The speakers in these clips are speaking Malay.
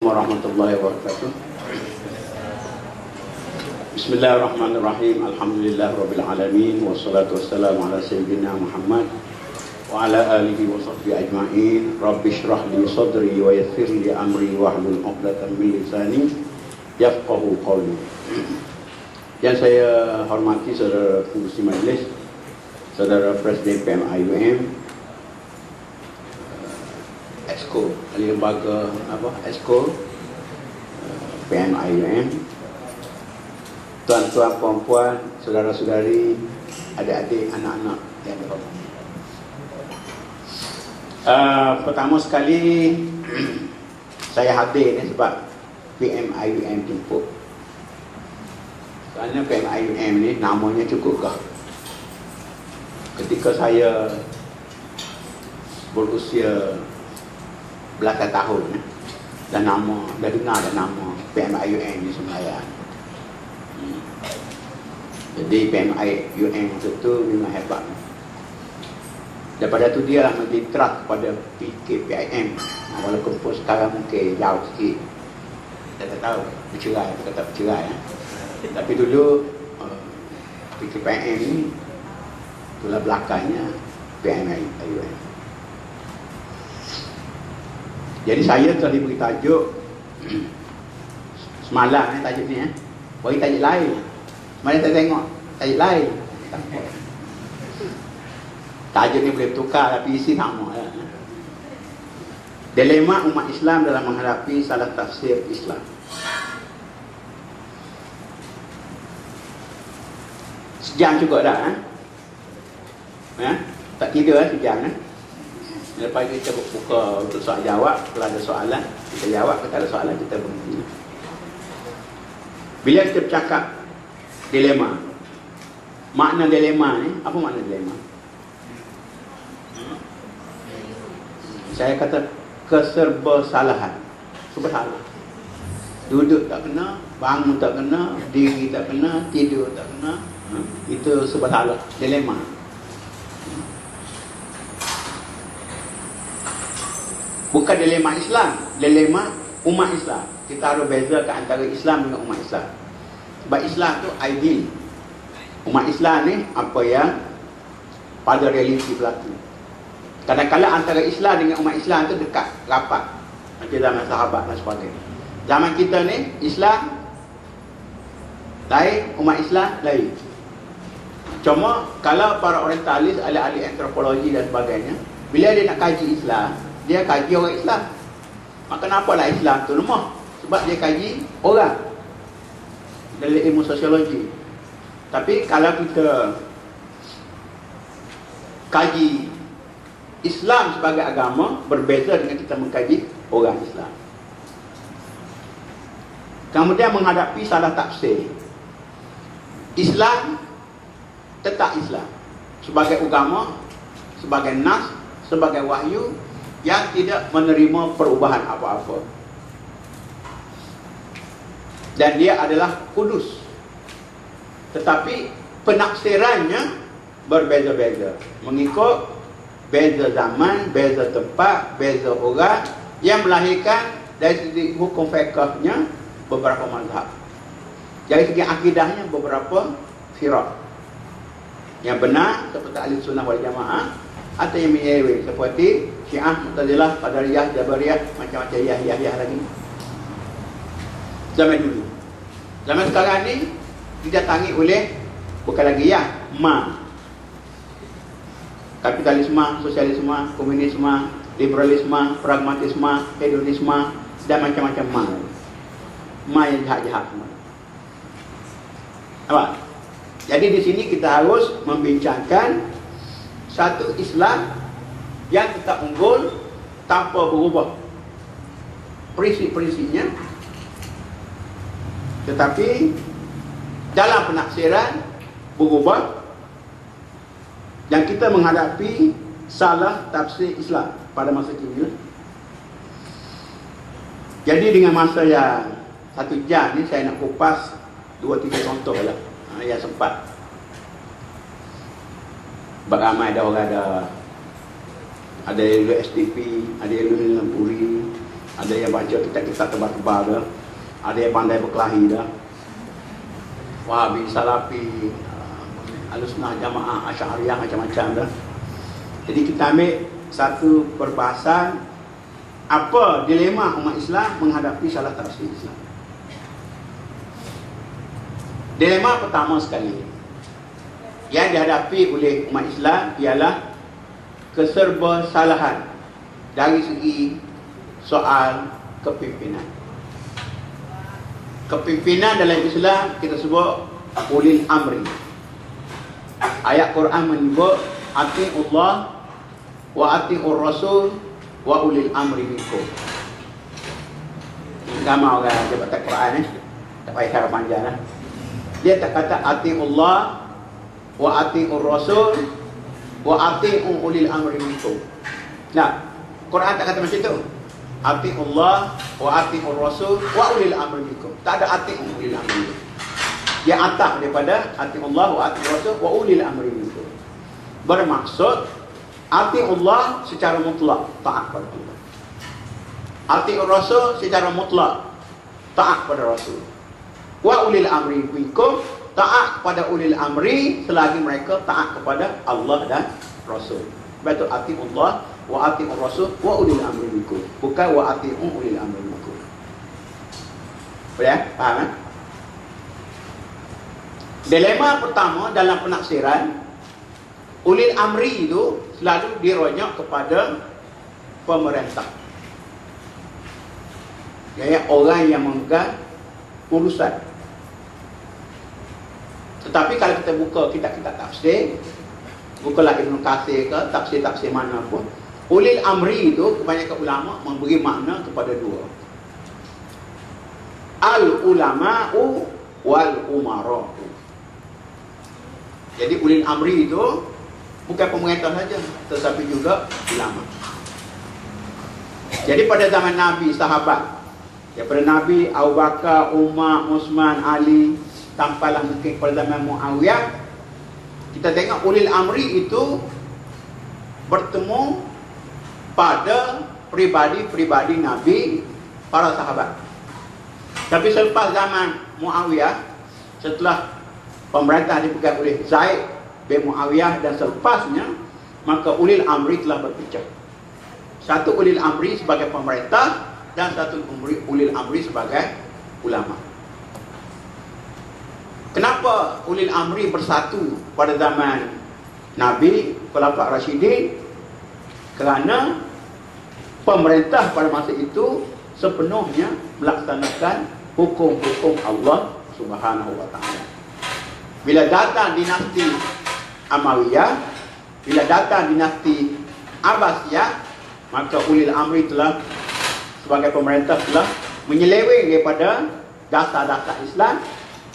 warahmatullahi wabarakatuh. Bismillahirrahmanirrahim. Alhamdulillahirabbil alamin wassalatu wassalamu ala sayyidina Muhammad wa ala alihi wa sahbihi ajma'in. Rabbi shrah li sadri wa yassir li amri wahlul 'uqdatam min lisani yafqahu qawli. Yang saya hormati saudara pengurusi majlis, saudara Presiden PMIUM, Exco, lembaga Exco PMIUM, tuan-tuan, puan-puan, saudara-saudari, adik-adik, anak-anak yang dihormati. Pertama sekali saya hadir ni sebab PMIUM jemput. Kerana PMIUM ni namanya cukup. Ketika saya berusia belasan tahun, dah dengar nama PMIUM di Semelayang. Jadi PMIUM itu memang hebat. Daripada tu dia lah menjadi trust kepada PKPIM. Walaupun pun sekarang mungkin jauh sikit, saya tak tahu bercerai atau tak bercerai. Tapi dulu PKPIM ni itulah belakangnya PMIUM. Jadi saya telah diberi tajuk semalam ni, tajuk ni bagi tajuk lain. Mana tak tengok tajuk lain. Tajuk ni boleh tukar tapi isi sama. Dilema umat Islam dalam menghadapi salah tafsir Islam. Sejam cukup dah tak tidur sejam Lepas kita buka untuk soal jawab. Kalau ada soalan kita jawab, kalau ada soalan kita berhenti. Bila kita bercakap dilema, makna dilema ni, apa makna dilema? Saya kata keserba-salahan. Serba salah. Duduk tak kena, bangun tak kena, diri tak kena, tidur tak kena. Itu serba salah. Dilema. Bukan dilema Islam, dilema umat Islam. Kita harus bezakan antara Islam dengan umat Islam. Sebab Islam tu ideal. Umat Islam ni apa yang pada realiti berlaku. Kadang-kadang antara Islam dengan umat Islam tu dekat, rapat. Macam zaman sahabat dan sebagainya. Zaman kita ni Islam lain, umat Islam lain. Cuma kalau para orientalis, ahli-ahli antropologi dan sebagainya, bila dia nak kaji Islam, dia kaji orang Islam. Maka kenapalah Islam tu lemah? Sebab dia kaji orang dari ilmu sosiologi. Tapi kalau kita kaji Islam sebagai agama, berbeza dengan kita mengkaji orang Islam. Kemudian menghadapi salah tafsir. Islam tetap Islam sebagai agama, sebagai nas, sebagai wahyu yang tidak menerima perubahan apa-apa. Dan dia adalah kudus. Tetapi penafsirannya berbeza-beza, mengikut beza zaman, beza tempat, beza orang, yang melahirkan dari segi hukum fiqhnya beberapa mazhab. Dari segi akidahnya beberapa firaq. Yang benar seperti Ahli Sunnah wal Jamaah, atau yang menyeleweng seperti Syiah, Mu'tazilah, Qadariyah, Jabariyah, macam-macam yah lagi. Zaman dulu. Zaman sekarang ni didatangi oleh bukan lagi kapitalisme, sosialisme, komunisme, liberalisme, pragmatisme, hedonisme, dan macam-macam yang jahat-jahat semua. Apa? Jadi di sini kita harus membincangkan satu Islam yang tetap unggul tanpa berubah prinsip-prinsipnya, tetapi dalam penafsiran berubah, dan kita menghadapi salah tafsir Islam pada masa kini. Jadi dengan masa yang 1 jam ni, saya nak kupas 2-3 contoh lah yang sempat. Beramai dah orang ada ilmu STP, ada ilmu Lempuri, Ada yang baca kitab-kitab tebal-tebal dah. Ada yang pandai berkelahi dah. Wahabi, Salafi, Ahlussunnah Jamaah, Asy'ariyah, macam-macam dah. Jadi kita ambil satu perbahasan apa dilema umat Islam menghadapi salah tafsir Islam. Dilema pertama sekali yang dihadapi oleh umat Islam ialah keserba-salahan dari segi soal kepimpinan. Kepimpinan dalam Islam kita sebut ulil amri. Ayat Quran menyebut ati'ullah wa ati'ur rasul wa ulil amri minkum. Gamau orang dia baca Quran tak payah cara panjang lah. Dia tak kata ati'ullah wa ati'ur rasul wa ati'u ulil amri minkum. Nah, Quran tak kata macam tu. Ati'ullah wa ati'ur rasul wa ulil amri minkum. Tak ada ati'u ulil amri minkum. Dia atap daripada ati'ullah wa ati'ur rasul wa ulil amri minkum. Bermaksud ati'ullah secara mutlak taat pada Allah. Ati'ur rasul secara mutlak taat pada Rasul. Wa ulil amri minkum, taat kepada ulil amri selagi mereka taat kepada Allah dan Rasul. Betul, ati'ullah wa ati'ur rasul wa ulil amri minkum, bukan wa ati'u ulil amri minkum. Boleh? Faham kan? Dilema pertama dalam penafsiran, ulil amri itu selalu dirujuk kepada pemerintah. Iaitu orang yang memegang urusan. Tetapi kalau kita buka kitab-kitab tafsir, bukalah Ibn Katsir ke, tafsir-tafsir mana pun, ulil amri itu kebanyakan ulama memberi makna kepada dua. Al-ulama'u wal-umara'u. Jadi ulil amri itu bukan pemerintah saja, tetapi juga ulama. Jadi pada zaman Nabi, sahabat, daripada Nabi, Abu Bakar, Umar, Uthman, Ali, tampaklah mungkin pada zaman Muawiyah, kita tengok ulil amri itu bertemu pada pribadi-pribadi Nabi, para sahabat. Tapi selepas zaman Muawiyah, setelah pemerintah dipegang oleh Zaid bin Muawiyah dan selepasnya, maka ulil amri telah berpecah. Satu ulil amri sebagai pemerintah dan satu ulil amri sebagai ulama. Kenapa ulil amri bersatu pada zaman Nabi, Khulafa' Rasyidin? Kerana pemerintah pada masa itu sepenuhnya melaksanakan hukum-hukum Allah Subhanahu wa taala. Bila datang dinasti Amawiyah, bila datang dinasti Abbasiyah, maka ulil amri telah sebagai pemerintah telah menyeleweng daripada dasar-dasar Islam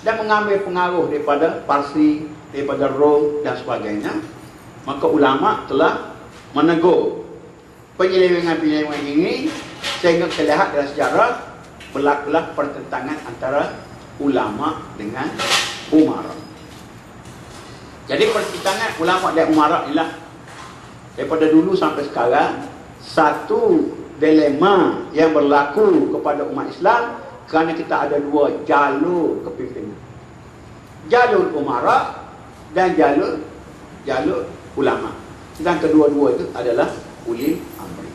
dan mengambil pengaruh daripada Parsi, daripada Rom dan sebagainya. Maka ulama telah menegur penyelewengan-penyelewengan ini, sehingga kita lihat dalam sejarah berlakulah pertentangan antara ulama dengan umara. Jadi pertentangan ulama dan umara inilah daripada dulu sampai sekarang satu dilema yang berlaku kepada umat Islam, kerana kita ada dua jalur kepimpinan, jalur umara dan jalur ulama. Dan kedua-dua itu adalah ulil amri.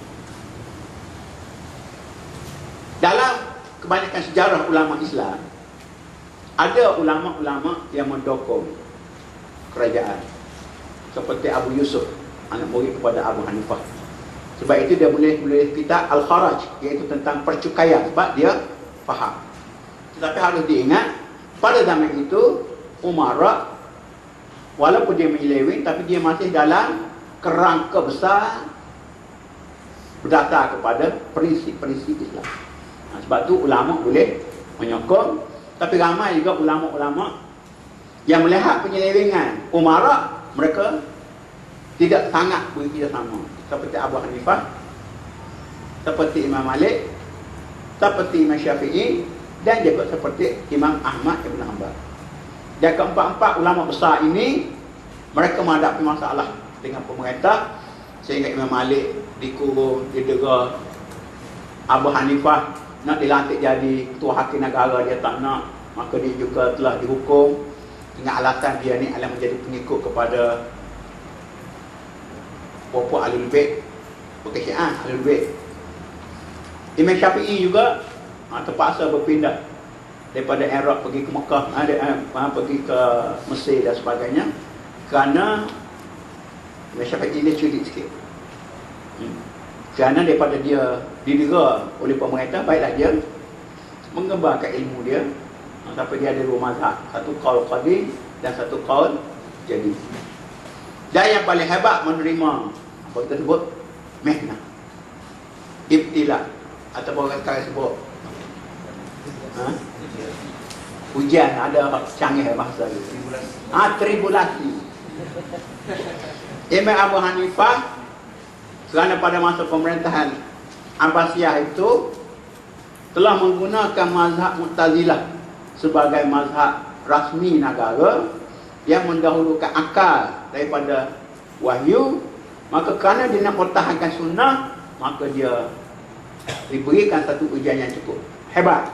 Dalam kebanyakan sejarah ulama Islam, ada ulama-ulama yang mendukung kerajaan, seperti Abu Yusuf, anak murid kepada Abu Hanifah. Sebab itu dia boleh kitab Al-Kharaj, iaitu tentang percukaian, sebab dia faham. Tetapi harus diingat, pada zaman itu umara walaupun dia menyeleweng, tapi dia masih dalam kerangka besar berdasar kepada prinsip-prinsip Islam. Sebab tu ulama boleh menyokong. Tapi ramai juga ulama-ulama yang melihat penyelewengan umara, mereka tidak sangat bekerjasama, seperti Abu Hanifah, seperti Imam Malik, seperti Imam Syafi'i, dan juga seperti Imam Ahmad Ibn Hanbal. Dan keempat-empat ulama besar ini, mereka menghadapi masalah dengan pemerintah, sehingga Imam Malik dikurung, didera, Abu Hanifah nak dilantik jadi ketua hakim negara, dia tak nak, maka dia juga telah dihukum dengan alasan dia ni adalah menjadi pengikut kepada puak-puak Ahlul Bait, bukan Syiah, Ahlul Bait. Imam Syafi'i juga terpaksa berpindah daripada Iraq pergi ke Mekah, pergi ke Mesir dan sebagainya, kerana Imam Syafi'i dia culik sikit. Kerana daripada dia didera oleh pemerintah, baiklah dia mengembangkan ilmu dia sampai dia ada dua mazhab, satu qaul qadim dan satu qaul jadi. Dan yang paling hebat menerima apa kita sebut mihnah, ibtila, ataupun orang sekarang sebut ujian, ada canggih bahasa dia. Tribulasi. Imam Abu Hanifah kerana pada masa pemerintahan Abbasiyah itu telah menggunakan mazhab Mu'tazilah sebagai mazhab rasmi negara yang mendahulukan akal daripada wahyu. Maka kerana dia nak pertahankan sunnah, maka dia diberikan satu ujian yang cukup hebat.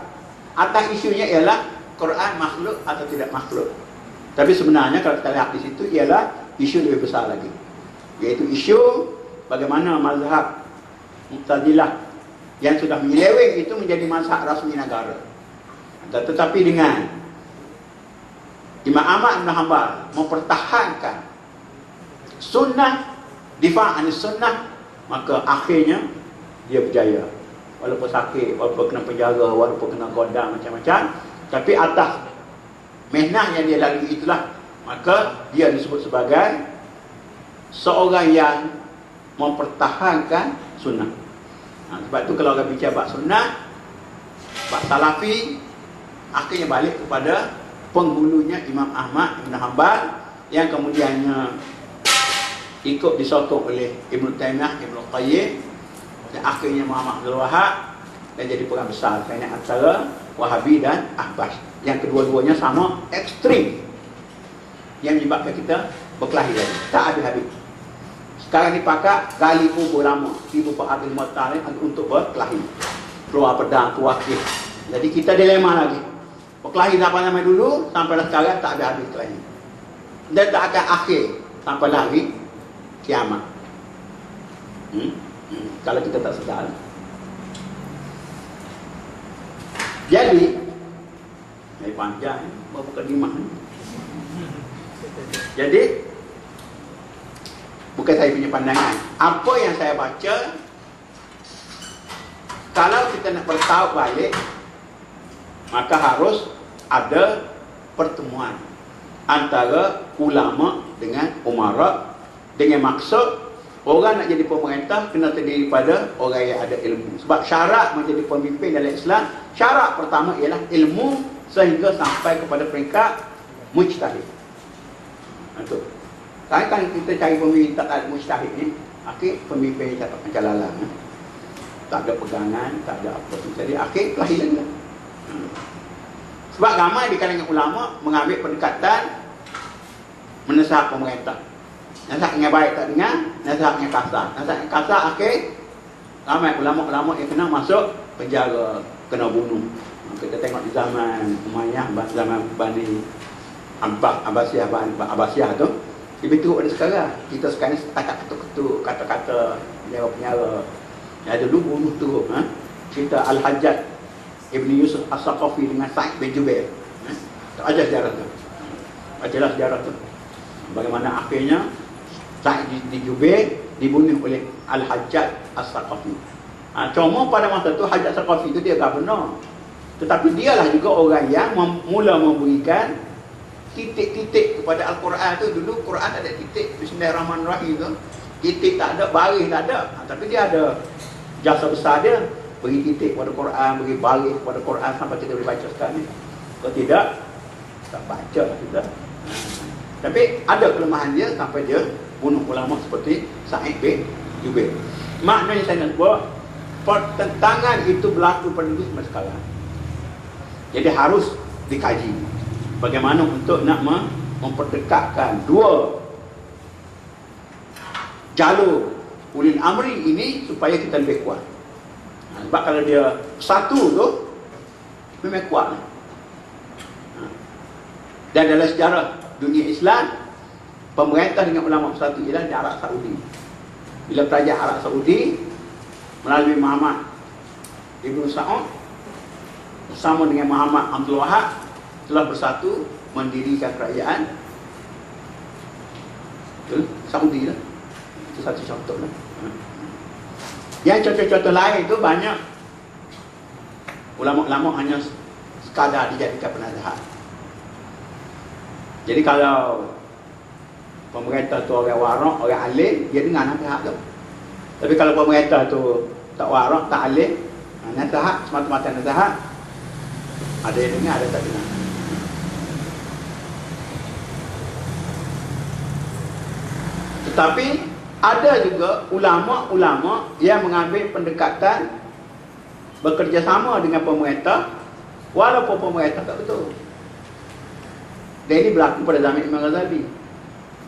Atas isunya ialah Quran makhluk atau tidak makhluk. Tapi sebenarnya kalau kita lihat di situ ialah isu lebih besar lagi, iaitu isu bagaimana mazhab Mu'tazilah yang sudah menyeleweng itu menjadi mazhab rasmi negara. Tetapi dengan Imam Ahmad bin Hanbal mempertahankan sunnah, difa'an sunnah, maka akhirnya dia berjaya. Walaupun sakit, walaupun kena penjara, walaupun kena godam macam-macam, tapi atas mihnah yang dia lalui itulah, maka dia disebut sebagai seorang yang mempertahankan sunnah. Sebab tu kalau orang bicara bab sunnah, bab salafi, akhirnya balik kepada penghulunya Imam Ahmad bin Hanbal yang kemudiannya ikut disokong oleh Ibn Taymiyah, Ibn Qayyim, dan akhirnya Muhammad Abdul Wahab, dan jadi perang besar kerana antara Wahabi dan Ahbas yang kedua-duanya sama ekstrim, yang menyebabkan kita berkelahi lagi tak habis-habis. Sekarang dipakat gali kubur lama 1400 tahun untuk berkelahi, keluar pedang, keluar kir. Jadi kita dilema lagi, berkelahi sampai dulu, sampailah sekarang tak habis-habis kelahi, dan tak akan akhir sampai hari kiamat. Kalau kita tak sedar. Jadi panjang bermukadimah. Jadi bukan saya punya pandangan, apa yang saya baca, kalau kita nak bertaut balik, maka harus ada pertemuan antara ulama dengan umarak, dengan maksud orang nak jadi pemerintah kena terdiri pada orang yang ada ilmu. Sebab syarat menjadi pemimpin dalam Islam, syarat pertama ialah ilmu sehingga sampai kepada peringkat mujtahid. Itu. Kan kita cari pemimpin tak ada mujtahid ni, akhir pemimpin cakap macam lalang. Tak ada pegangan, tak ada apa. Jadi akhir kelahiran. Sebab ramai di kalangan ulama mengambil pendekatan menasihat pemerintah. Nasihat yang baik tak dengar, nasihat yang kasar. Nasihat yang kasar akhir ramai ulama-ulama yang kena masuk penjara, kena bunuh. Kita tengok di zaman Umayyah, zaman Bani Abbasiyah tu, lebih teruk pada sekarang. Kita sekarang setakat ketuk-ketuk, kata-kata penjara-penjara. Yang dulu bunuh teruk. Cerita Al-Hajjaj Ibn Yusuf As-Saqafi dengan Sa'id bin Jubair. Ajar sejarah tu. Bacalah sejarah tu. Bagaimana akhirnya Sa'id bin Jubair dibunuh oleh Al-Hajjaj As-Saqafi. Cuma pada masa tu Hajjaj As-Saqafi tu dia governor. Tetapi dialah juga orang yang mula memberikan titik-titik kepada Al-Quran tu. Dulu Quran tak ada titik, Bismillahirrahmanirrahim tu. Titik tak ada, baris tak ada. Tapi dia ada jasa besar dia. Beri titik kepada Quran, beri baris kepada Quran sampai kita boleh baca sekarang ni. Kalau tidak, tak baca lah kita. Tapi ada kelemahan dia sampai dia bunuh ulama seperti Sa'id bin Jubair. Maknanya saya nak sebut, pertentangan itu berlaku pada dulu sampai sekarang. Jadi harus dikaji bagaimana untuk nak memperdekatkan dua jalur ulil amri ini supaya kita lebih kuat. Sebab kalau dia satu tu memang kuat. Dan dalam sejarah dunia Islam, pemerintah dengan ulama bersatu ialah di Arab Saudi. Bila kerajaan Arab Saudi melalui Muhammad Ibn Saud bersama dengan Muhammad Abdul Wahab telah bersatu mendirikan kerajaan Saudi lah. Itu satu contoh lah. Yang contoh-contoh lain tu banyak. Ulama-ulama hanya sekadar dijadikan penasihat. Jadi kalau pemerintah tu orang warak, orang alim, dia dengar nasihat tu. Tapi kalau pemerintah tu tak warak, tak alim, nasihat, semata-mata nasihat, ada yang dengar, ada tak dengar. Tetapi ada juga ulama-ulama yang mengambil pendekatan bekerjasama dengan pemerintah walaupun pemerintah tak betul. Dan ini berlaku pada zaman Imam Ghazali.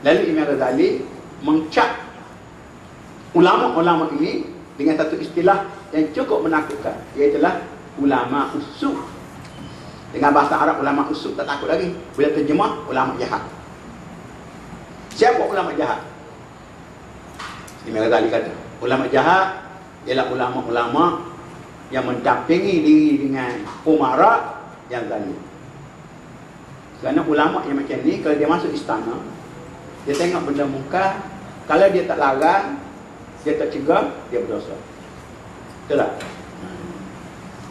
Lalu Imam Ghazali mencap ulama-ulama ini dengan satu istilah yang cukup menakutkan, iaitu ulama usuk. Dengan bahasa Arab ulama usuk tak takut lagi. Bila terjemah ulama jahat. Siapa ulama jahat? Imam Ghazali kata ulama jahat ialah ulama-ulama yang mendampingi diri dengan umara yang zalim. Kerana ulama yang macam ni, kalau dia masuk istana, dia tengok benda muka, kalau dia tak larang, dia tak cegah, dia berdosa. Betul tak?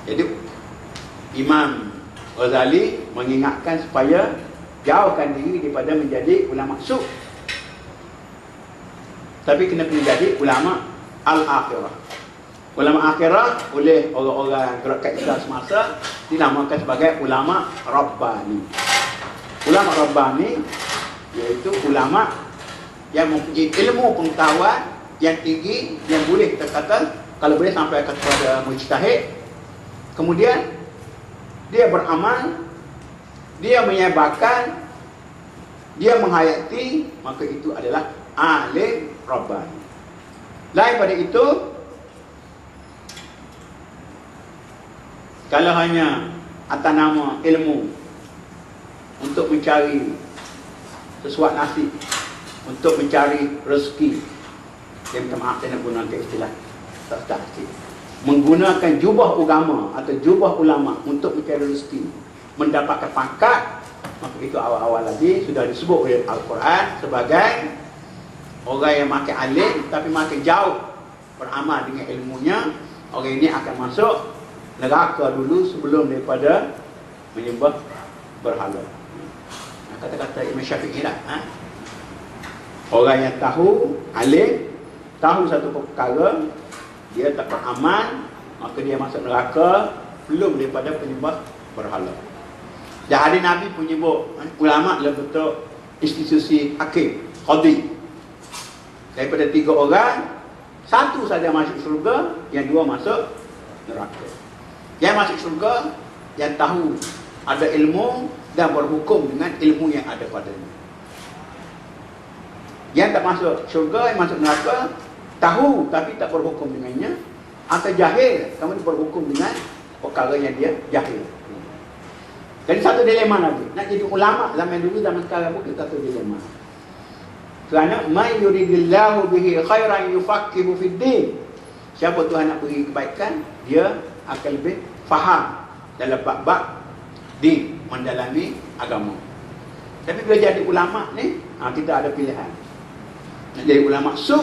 Jadi Imam Ghazali mengingatkan supaya jauhkan diri daripada menjadi ulama suk. Tapi kena jadi ulama al-akhirah. Ulama akhirah oleh orang-orang gerakan Islam semasa dinamakan sebagai ulama Rabbani. Ulama Rabbani iaitu ulama yang mempunyai ilmu pengetahuan yang tinggi, yang boleh kita kata, kalau boleh sampai kepada mujtahid. Kemudian dia beramal, dia menyebarkan, dia menghayati, maka itu adalah alim Rabbani. Lain pada itu, kalau hanya atas nama ilmu untuk mencari sesuatu nasib, untuk mencari rezeki, dia minta maaf saya nak gunakan istilah tak sikit, menggunakan jubah agama atau jubah ulama untuk mencari rezeki, mendapatkan pangkat, maka itu awal-awal lagi sudah disebut oleh Al-Quran sebagai orang yang makin alim tapi makin jauh beramal dengan ilmunya. Orang ini akan masuk neraka dulu sebelum daripada menyembah berhala. Kata-kata Imam Syafi'i lah. Orang yang tahu, alim, tahu satu perkara, dia tak beramal, maka dia masuk neraka belum daripada penyembah berhala. Jadi Nabi pun nyebut ulama dalam bentuk institusi hakim, qadi. Daripada 3 orang, 1 saja masuk syurga, yang 2 masuk neraka. Yang masuk syurga, yang tahu ada ilmu dan berhukum dengan ilmu yang ada padanya. Yang tak masuk syurga, yang masuk neraka, tahu tapi tak berhukum dengannya, atau jahil, kamu berhukum dengan perkara yang dia jahil. Jadi satu dilema lagi. Nak jadi ulama zaman dulu, zaman sekarang pun kita satu dilema. Kerana may yuridillahu bihi khairan yufaqihu fid din. Siapa Tuhan nak beri kebaikan, dia akan lebih faham dalam bab-bab din, mendalami agama. Tapi bila jadi ulama ni, kita ada pilihan. Nak jadi ulama suk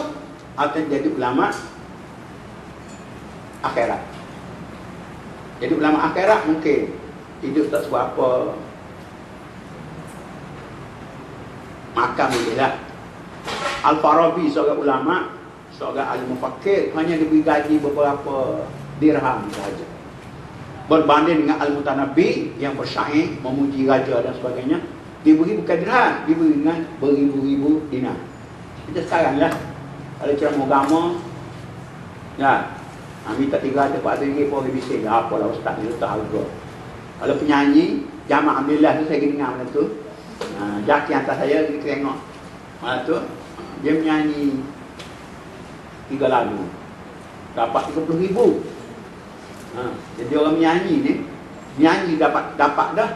atau jadi ulama akhirat. Jadi ulama akhirat mungkin hidup tak seberapa, makan boleh lah. Al-Farabi seorang ulama, seorang ahli mufakkir, hanya diberi gaji beberapa dirham sahaja. Berbanding dengan Al-Mutanabbi yang bersyair, memuji raja dan sebagainya, diberi bukan dirham, diberi dengan beribu-ribu dinar. Kita sekarang lah, kalau ceramah agama, ya, minta 300, 400 ringgit pun orang bising. Apalah ustaz ni letak harga. Kalau penyanyi, jamaah Alhamdulillah tu saya dengar macam tu. Jaki hantar saya, kita tengok. Malam tu, dia menyanyi 3 lagu. Dapat 30,000. Jadi orang menyanyi ni, menyanyi dapat dah.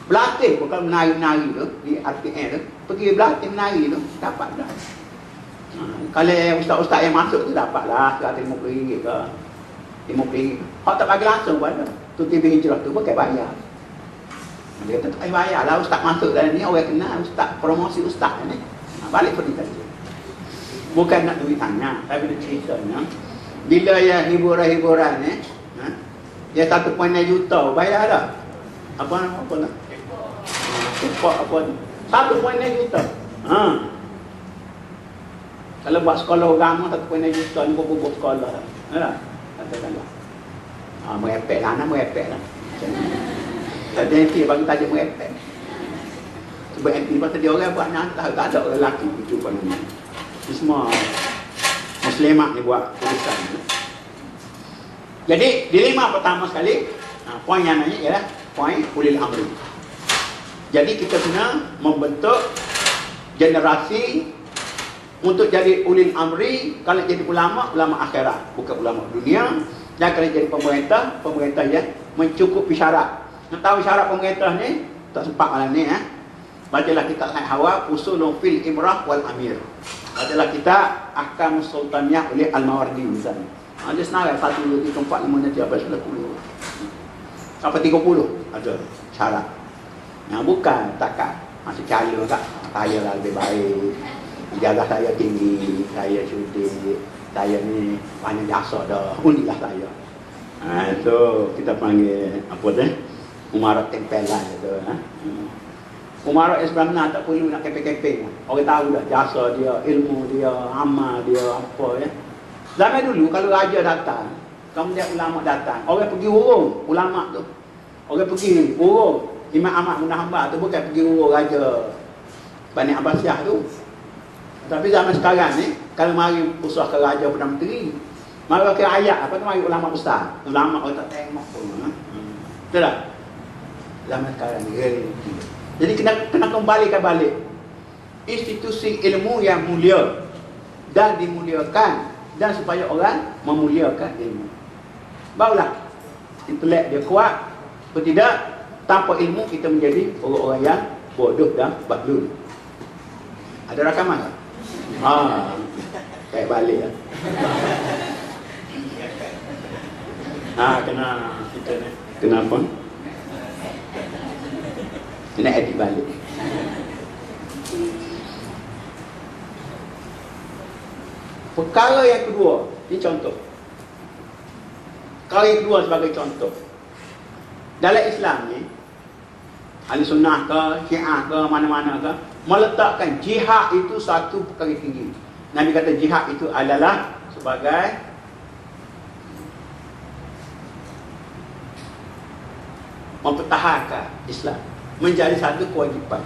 Berlatih bukan menari-menari tu di RTN tu, pergi berlatih menari tu dapat dah. Kalau ustaz-ustaz yang masuk tu dapatlah RM50 ke RM50. Hak tak bagi langsung pada tu TV Hijrah tu pakai bayar. Dia kata tak payah bayar lah, ustaz masuk dalam ni orang kenal ustaz, promosi ustaz ni. Balik pergi tadi. Bukan nak duit tanya, tapi nak ceritanya. Bila ya hiburan-hiburan ni, dia 1.9 juta bayar dah. Apa nak? Apa 1.9 juta. Kalau buat sekolah agama 1.9 juta ni buat sekolah. Katakanlah. Merepek lah, nak merepek lah. Tadi nanti bagi tajuk merepek. Sebab nanti pasal dia orang buat nak tak ada orang lelaki itu pun ni. Semua muslimat ni buat tulisan. Jadi dilema pertama sekali, poin yang nanya ialah poin ulil amri. Jadi kita kena membentuk generasi untuk jadi ulil amri. Kalau jadi ulama akhirat, bukan ulama dunia. Dan kalau jadi pemerintah yang mencukupi syarat. Nak tahu syarat pemerintah ni? Tak sempat malam ni. Bacalah kitab Sahih Hawa, Usulun fil Imrah wal Amir. Bacalah kitab Ahkam Sultaniyah oleh Al-Mawardi misalnya. Dia senarai 1, 2, 3, 4, 5 nanti sampai 20 sampai 30 ada syarat. Yang bukan takat masih caya tak, saya lah lebih baik, ijazah saya tinggi, saya sudi, saya ni banyak jasa dah, undilah saya. Itu kita panggil apa tu? Umarat tempelan itu. Umarat sebenarnya tak perlu nak kepek-kepek. Orang tahu dah jasa dia, ilmu dia, amal dia, apa ya. Zaman dulu kalau raja datang, kemudian ulama datang, orang pergi urung ulama tu. Orang pergi urung Imam Ahmad bin Hanbal tu, bukan pergi urung raja Bani Abbasiyah tu. Tapi zaman sekarang ni, kalau mari usah ke raja Perdana Menteri, mari ke ayat apa tu, mari ulama besar. Ulama orang tak tengok pun. Betul tak? Zaman sekarang ni jadi kena kembalikan balik institusi ilmu yang mulia dan dimuliakan, dan supaya orang memuliakan ilmu. Barulah intelek dia kuat. Kalau tidak, tanpa ilmu kita menjadi orang-orang yang bodoh dan bahlul. Ada rakaman tak? Kayak balik lah. Kena kita ni. Kenapa? Kena edit balik. Perkara yang kedua, ini contoh. Perkara yang kedua sebagai contoh. Dalam Islam ni, Ahli Sunnah ke, Syiah ke, mana-mana ke, meletakkan jihad itu satu perkara tinggi. Nabi kata jihad itu adalah sebagai mempertahankan Islam, menjadi satu kewajipan.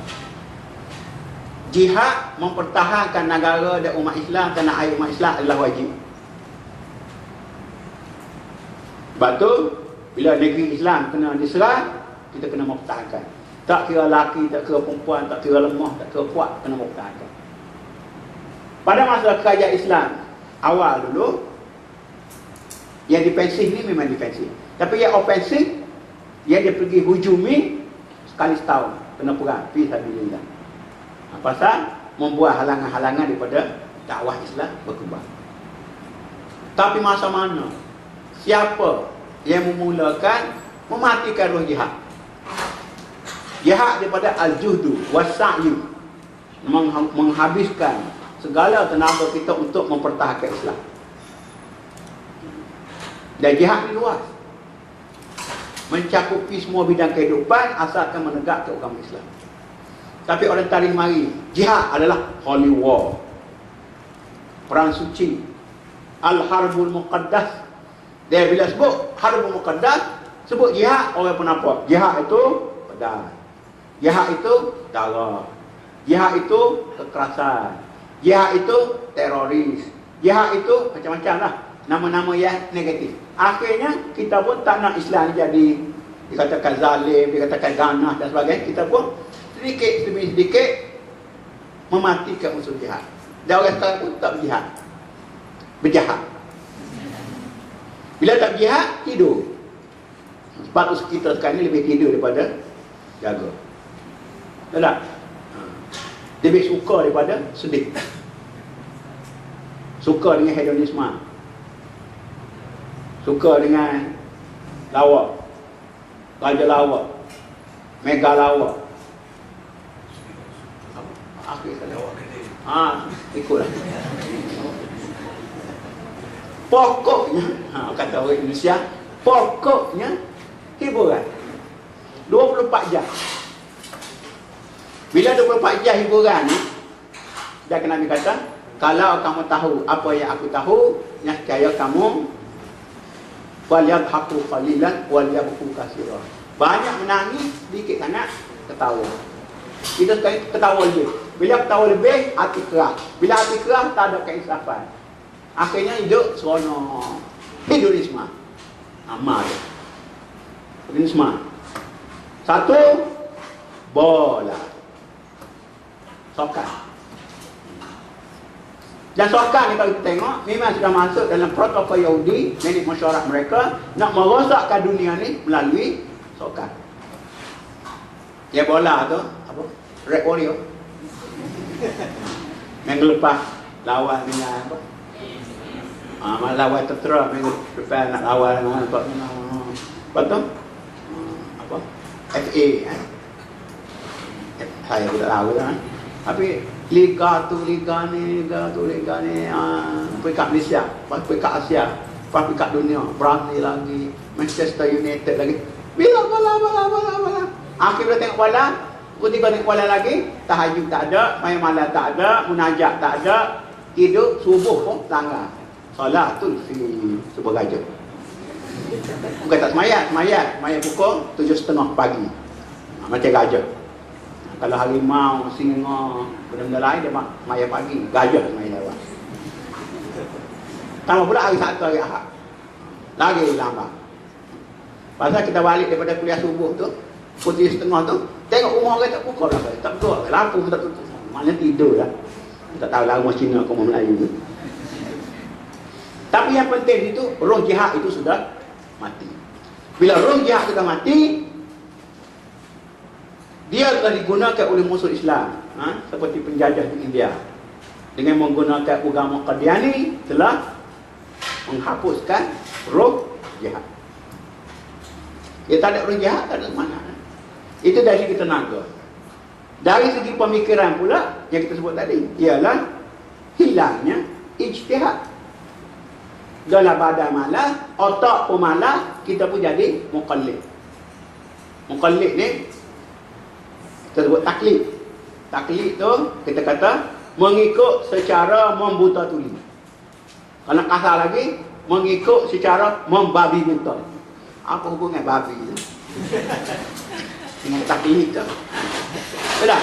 Jihad mempertahankan negara dan umat Islam, tanah air umat Islam adalah wajib. Sebab tu bila negeri Islam kena diserang, kita kena mempertahankan. Tak kira lelaki, tak kira perempuan, tak kira lemah, tak kira kuat, kena mempertahankan. Pada masa kerajaan Islam awal dulu, yang defensif ni memang defensif. Tapi yang ofensif, yang dia pergi hujumi sekali setahun, kena perang fi sabilillah. Pasal membuat halangan-halangan daripada dakwah Islam berkembang. Tapi masa mana siapa yang memulakan mematikan roh jihad? Jihad daripada al-juhdu was-sa'yu, menghabiskan segala tenaga kita untuk mempertahankan Islam. Dan jihad ni luas, mencakupi semua bidang kehidupan asalkan menegakkan agama Islam. Tapi orang tarikh mari, jihad adalah holy war, perang suci, al-harbul muqaddas. Dia bila sebut harbul muqaddas, sebut jihad, orang pun nampak jihad itu pedang, jihad itu darah, jihad itu kekerasan, jihad itu teroris, jihad itu macam-macam lah, nama-nama yang negatif. Akhirnya kita pun tak nak Islam jadi dikatakan zalim, dikatakan ganas dan sebagainya. Kita pun sedikit demi sedikit mematikan musuh jihad. Dan orang sekarang pun tak berjihad, berjahat. Bila tak berjihad, tidur. Patut kita sekarang ni lebih tidur daripada jaga. Betul tak? Lebih suka daripada sedih. Suka dengan hedonisme. Suka dengan lawa, raja lawa, mega lawa. Akhir lawa. Ikutlah. Pokoknya, kata orang Indonesia, pokoknya hiburan 24 jam. Bila 24 jam hiburan ni, dia kena Nabi kata, kalau kamu tahu apa yang aku tahu, nescaya kamu walyadhaku qalilan walyabku katsiran. Banyak menangis, sedikit sangat ketawa. Kita sekali ketawa je. Bila ketawa lebih, hati keras. Bila hati keras, tak ada keinsafan. Akhirnya hidup seronok. Hedonisme. Amal. Hedonisme. Satu, bola. Sokan. Dan sokan ni kalau kita tengok, memang sudah masuk dalam protokol Yahudi, nenek mesyuarat mereka, nak merosakkan dunia ni melalui sokan. Ya bola tu, apa? Red Warrior. Minggu lepas lawan dengan apa? Lawan Tentera minggu depan nak lawan dengan apa? Lepas tu apa? FA saya tak tahu kan. Tapi liga ni peringkat Malaysia, peringkat Asia, peringkat dunia, Brazil lagi, Manchester United lagi. Bila bola. Akhirnya tengok bola, ketika tengok bola lagi, tahajud tak ada, main malam tak ada, munajat tak ada, tidur subuh pun langgar. Salatul fi subuh gajah. Bukan tak semayat pukul 7.30 pagi. Macam gajah. Kalau harimau, singa, benda-benda lain dia semayat pagi, gajah semayat lewat. Tambah pula hari Sabtu, hari Ahad. Lagi lambat. Pasal kita balik daripada kuliah subuh tu, pukul 7.30 tu, tengok rumah orang tak pukul lah. Tak pukul, lampu tak tutup. Maknanya tidur lah. Tak tahu lah rumah Cina ke rumah Melayu tu. Tapi yang penting itu, roh jihad itu sudah mati. Bila roh jihad sudah mati, dia telah digunakan oleh musuh Islam, seperti penjajah di India, dengan menggunakan agama Qadiani telah menghapuskan roh jihad. Dia tak ada roh jihad, tak ada mana. Itu dari segi tenaga. Dari segi pemikiran pula yang kita sebut tadi, ialah hilangnya ijtihad. Dalam badan malas, otak pun malas, kita pun jadi muqallid. Muqallid ni kita sebut taklid. Taklid tu kita kata mengikut secara membuta tuli. Kalau kasar lagi, mengikut secara membabi buta. Apa hubungan babi tu dengan taklid tu? Betul?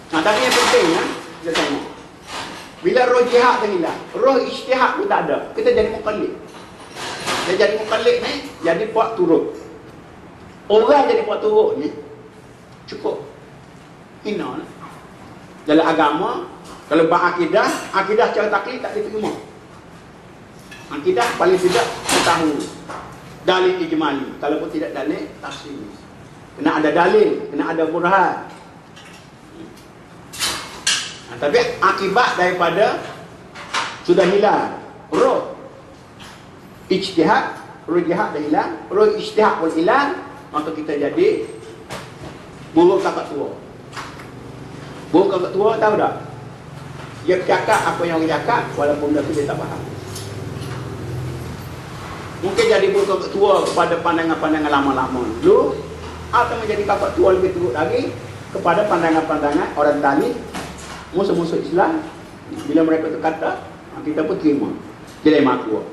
Tapi yang pentingnya kita tengok, bila roh jihad dah hilang, roh ijtihad pun tak ada, kita jadi muqallid. Dia jadi muqallid ni, jadi puak turut. Orang jadi puak turut ni cukup hina. Dalam agama, kalau berakidah, akidah cara taklid tak diterima. Akidah paling tidak tahu dalil ijmali, kalau pun tidak dalil tafsir. Kena ada dalil, kena ada burhan. Tapi akibat daripada sudah hilang roh ijtihad, roh jihad dah hilang, roh ijtihad pun hilang, maka kita jadi buruk kakak tua. Buruk kakak tua tahu tak? Dia cakap apa yang orang cakap walaupun dia tak faham. Mungkin jadi buruk kakak tua kepada pandangan-pandangan lama-lama dulu, atau menjadi kakak tua lebih teruk lagi kepada pandangan-pandangan orang tani, musuh-musuh Islam. Bila mereka berkata, kita pun terima. Dilema kuat.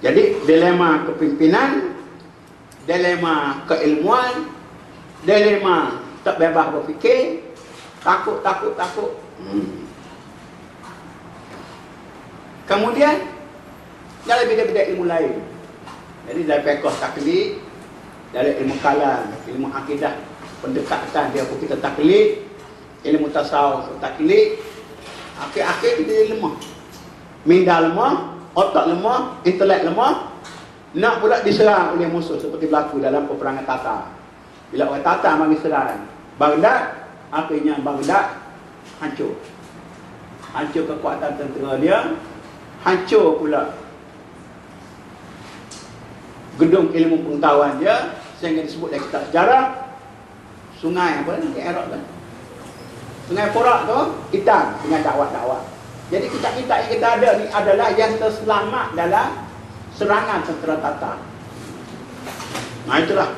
Jadi dilema kepimpinan, dilema keilmuan, dilema tak bebas berfikir, takut. Kemudian dalam beda-beda ilmu lain. Jadi dari fiqh taklid, dari ilmu kalam, ilmu akidah, pendekatan dia pun kita taklid, ilmu tasawuf taklid, akhir-akhir kita lemah. Minda lemah, otak lemah, intelek lemah, nak pula diserang oleh musuh seperti berlaku dalam peperangan Tatar. Bila orang Tatar mari serang Baghdad, akhirnya Baghdad hancur. Hancur kekuatan tentera dia, hancur pula gedung ilmu pengetahuan dia, sehingga disebut dalam kitab sejarah sungai apa ni Arab kan. Sungai Furat tu hitam dengan dakwah-dakwah. Jadi kitab-kitab yang kita ada ni adalah yang terselamat dalam serangan tentera Tatar. Nah itulah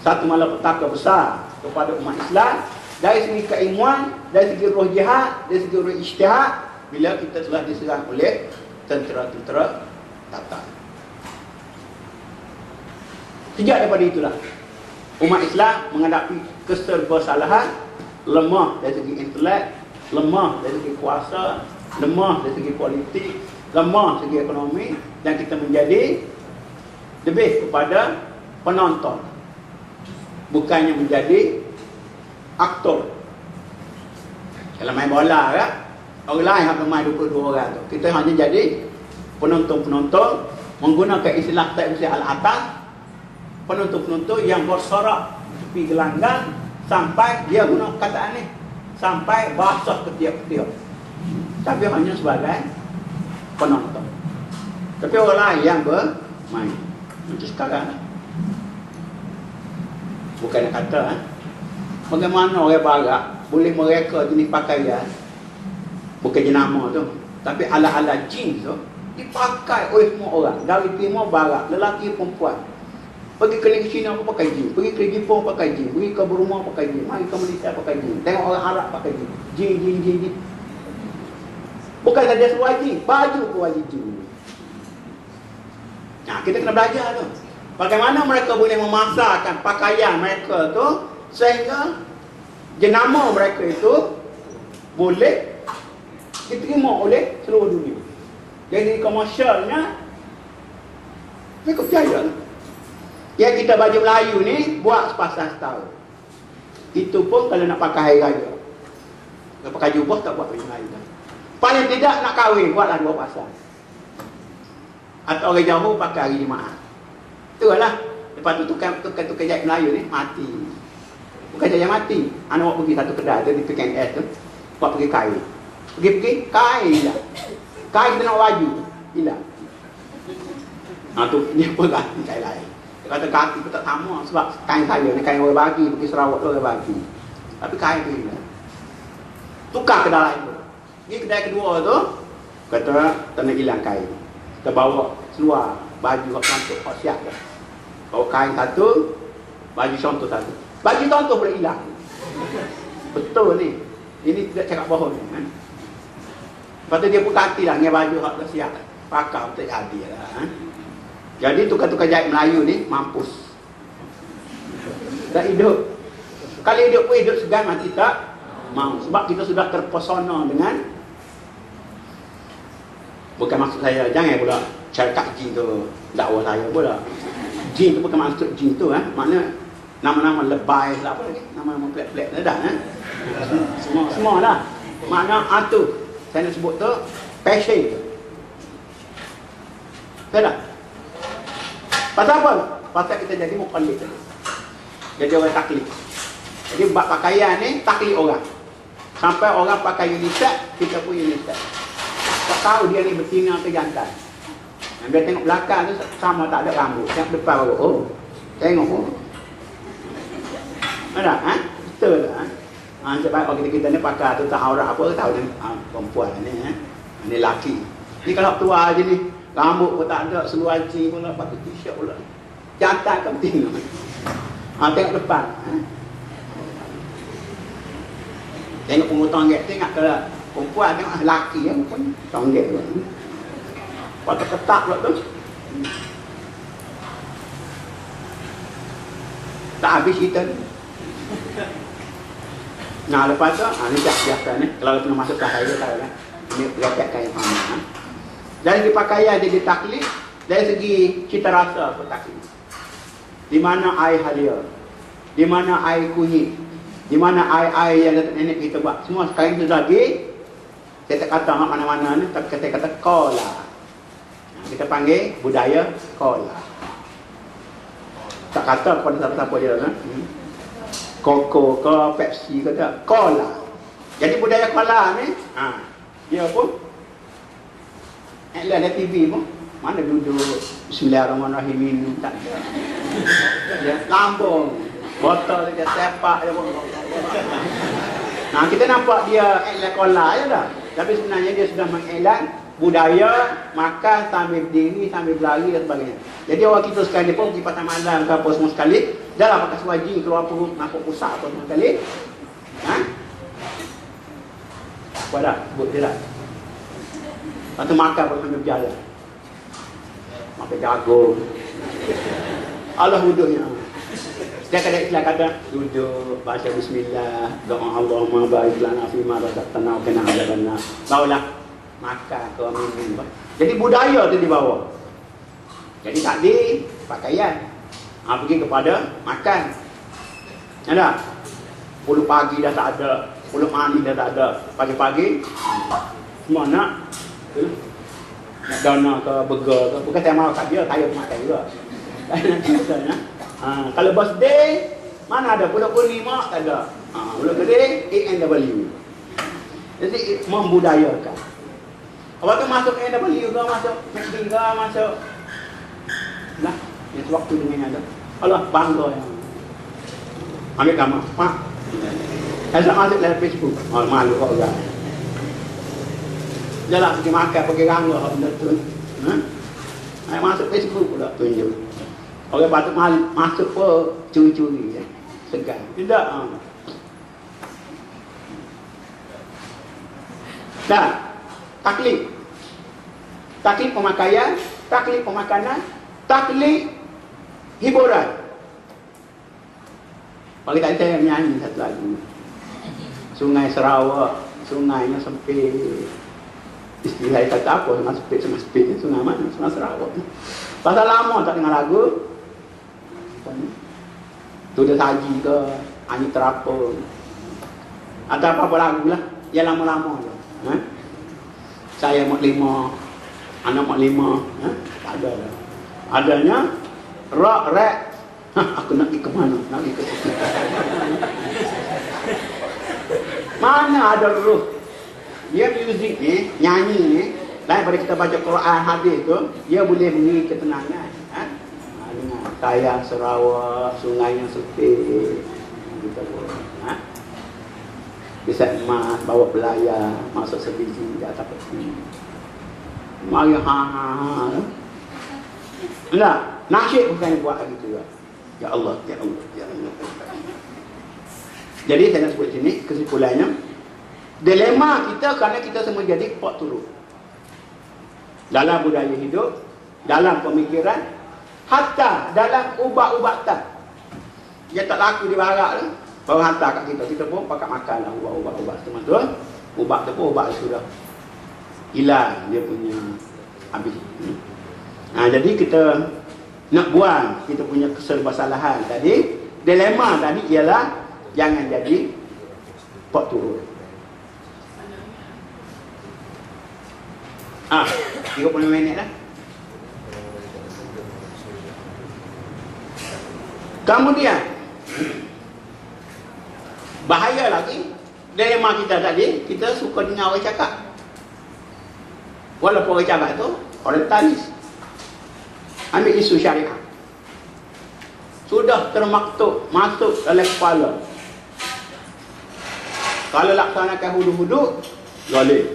satu malapetaka besar kepada umat Islam dari segi keilmuan, dari segi roh jihad, dari segi roh ijtihad bila kita telah diserang oleh tentera-tentera Tatar. Sejak daripada itulah umat Islam menghadapi keserba-salahan, lemah dari segi intelek, lemah dari segi kuasa, lemah dari segi politik, lemah dari segi ekonomi, dan kita menjadi lebih kepada penonton, bukannya menjadi aktor. Kalau main bola kan, orang lain yang main 22 orang tu, kita hanya jadi penonton-penonton menggunakan istilah tak al-atas, penonton-penonton yang bersorak tepi gelanggang sampai dia guna kataan ni sampai basah ketiak-ketiak, tapi hanya sebagai penonton. Tapi orang lain yang bermain macam sekarang. Bukan nak kata bagaimana orang barat boleh mereka jenis pakaian, bukan jenama tu, tapi ala-ala jin tu dipakai oleh semua orang dari timur barat, lelaki perempuan. Pergi ke negeri China pun pakai jin, pergi ke Jepun pakai jin, pergi ke Burma pakai jin, mari ke Malaysia pakai jin, tengok orang Arab pakai jin. Jin. Bukan saja seluar jin, baju pun wajib jin. Nah, kita kena belajar tu. Bagaimana mereka boleh memasarkan pakaian mereka tu sehingga jenama mereka itu boleh diterima oleh seluruh dunia. Jadi komersialnya mereka percaya. Yang kita baju Melayu ni buat sepasang setahun. Itu pun kalau nak pakai hari raya. Kalau pakai jubah tak buat baju Melayu kan. Paling tidak nak kahwin buatlah 2 pasang. Atau orang jauh pakai hari Jumaat. Itulah. Lepas tu tukar jahit Melayu ni mati. Bukan saja mati. Anak buat pergi satu kedai tu di PKNS tu, buat pergi kain. Pergi kain hilang. Kain kita nak baju hilang. Tu dia pun ganti kain lain. Dia kata kaki pun tak sama sebab kain saya ni kain orang bagi, pergi Sarawak tu orang bagi. Tapi kain tu hilang. Tukar kedai lain tu. Pergi kedai kedua tu, kata tak nak hilang kain. Kita bawa seluar, baju hak cantik, hak siap dah. Bawa kain satu, baju contoh satu. Baju contoh boleh hilang. Betul ni. Ini tidak cakap bohong ni kan. Lepas tu dia pun gantilah dengan baju hak dah siap. Pakai tak jadi lah. Jadi tukar-tukar jahit Melayu ni mampus. Tak hidup. Kalau hidup pun hidup segan mati tak mau. Sebab kita sudah terpesona dengan, bukan maksud saya, jangan pula syarikat jin tu dakwah saya pula. Jin tu bukan maksud jin tu makna nama-nama lebay lah, apa lagi? Nama-nama pelik-pelik dah semua lah. Makna tu saya nak sebut tu passion tu. Betul tak? Pasal apa? Pasal kita jadi muqallid. Jadi orang taklid. Jadi bab pakaian ni taklid orang. Sampai orang pakai unisex, kita pun unisex. Tak tahu dia ni betina ke jantan. Dia tengok belakang tu sama tak ada rambut. Tengok depan baru, oh, tengok oh. Ada? Betul tak? Sebab orang kita ni pakai tu tak aurat apa, tahu ni perempuan ni. Ni lelaki. Ni kalau tua je ni, rambut pun tak ada, seluar jeans pun pakai t-shirt pula. Jantan kan betina. Tengok depan. Tengok pengutang gek, tengok kalau perempuan tengok lelaki yang pun tonggek pun. Patut ketak pula tu. Tak habis kita ni. Nah lepas tu, ni biasa ni. Kalau kena masuk ke saya tahu kan. Ini lepek kain panah. Dari segi pakaian jadi taklid, dari segi cita rasa pun taklid. Di mana air halia, di mana air kunyit, di mana air-air yang nenek kita buat. Semua sekarang itu lagi. Saya tak kata mana-mana ni, tapi saya kata kola. Kita panggil budaya kola. Tak kata kepada siapa-siapa dia kan? Coco ke Pepsi ke tak? Kola. Jadi budaya kola ni, dia apa? Ada TV pun. Mana duduk Bismillahirrahmanirrahim minum tak ada. Dia lambung. Botol dia sepak dia pun. Nah, kita nampak dia iklan kola je dah. Tapi sebenarnya dia sudah mengiklan budaya makan sambil berdiri, sambil berlari dan sebagainya. Jadi orang kita sekali pun pergi pasar malam ke apa semua sekali, dah lah pakai sewaji keluar perut, masuk pusat apa semua sekali. Apa dah? Sebut dia lah. Lepas tu makan pun sambil berjalan. Makan jagung. Allah duduknya. Dia kata duduk, baca bismillah, doa Allahumma barik lana fima razaqtana wa qina adzabannar. Barulah makan ke minum. Jadi budaya tu dibawa. Jadi tadi pakaian. Pergi kepada makan. Ada? Puluh pagi dah tak ada, puluh mani dah tak ada. Pagi-pagi semua nak dana ke burger ke. Bukan saya mahu kat dia, saya makan juga. Nanti betul. Kalau birthday, mana ada budak-budak ni mak tak ada. Budak gede A&W. Jadi membudayakan. Awak tu masuk A&W ke, masuk McD ke, masuk lah, yang waktu dengan ada. Allah bangga yang ambil gambar. Mak. Saya masuk dalam Facebook. Malu kau orang. Jalan pergi makan, pergi rangga benda tu. Saya masuk Facebook pula tunjuk. Orang patut masuk pun curi-curi ya. Segan. Tidak. Dan taklid. Taklid pemakaian, taklid pemakanan, taklid hiburan. Pagi tadi saya menyanyi satu lagu. Sungai Sarawak, sungainya sempit. Istilah kata apa? Sungai sempit, sungai mana? Sungai Sarawak. Pasal lama tak dengar lagu. Tu dah saji ke, Ani Terapa. Atau apa-apa lagu lah. Yang lama-lama je. Saya mak 5, anak mak 5. Tak ada lah. Adanya rock, rap. Aku nak pergi ke mana? Nak pergi ke situ. Mana ada ruh? Dia muzik ni, nyanyi ni, lain pada kita baca Quran hadis tu, dia boleh beri ketenangan. Sayang Sarawak, sungai yang sempit. Kita boleh. Bisa emas, bawa belayar, masuk sebiji di atas peti. Mari Enggak, nasyid bukan buat lagi tu. Ya Allah, ya Allah, ya Allah. Jadi saya nak sebut sini kesimpulannya, dilema kita kerana kita semua jadi pot turut. Dalam budaya hidup, dalam pemikiran, hatta dalam ubat-ubatan. Dia tak laku di barat tu, baru hantar kat kita. Kita pun pakai makan lah ubat-ubat semua tu. Ubat tu pun ubat sudah hilang dia punya habis. Jadi kita nak buang kita punya keserba-salahan tadi. Dilema tadi ialah jangan jadi pot turut. 30 minit dah. Kemudian bahaya lagi dilema kita tadi, kita suka dengar orang cakap. Walaupun orang cakap tu orientalis, ambil isu syariah, sudah termaktub masuk dalam kepala. Kalau laksanakan hudud-hudud, zalim.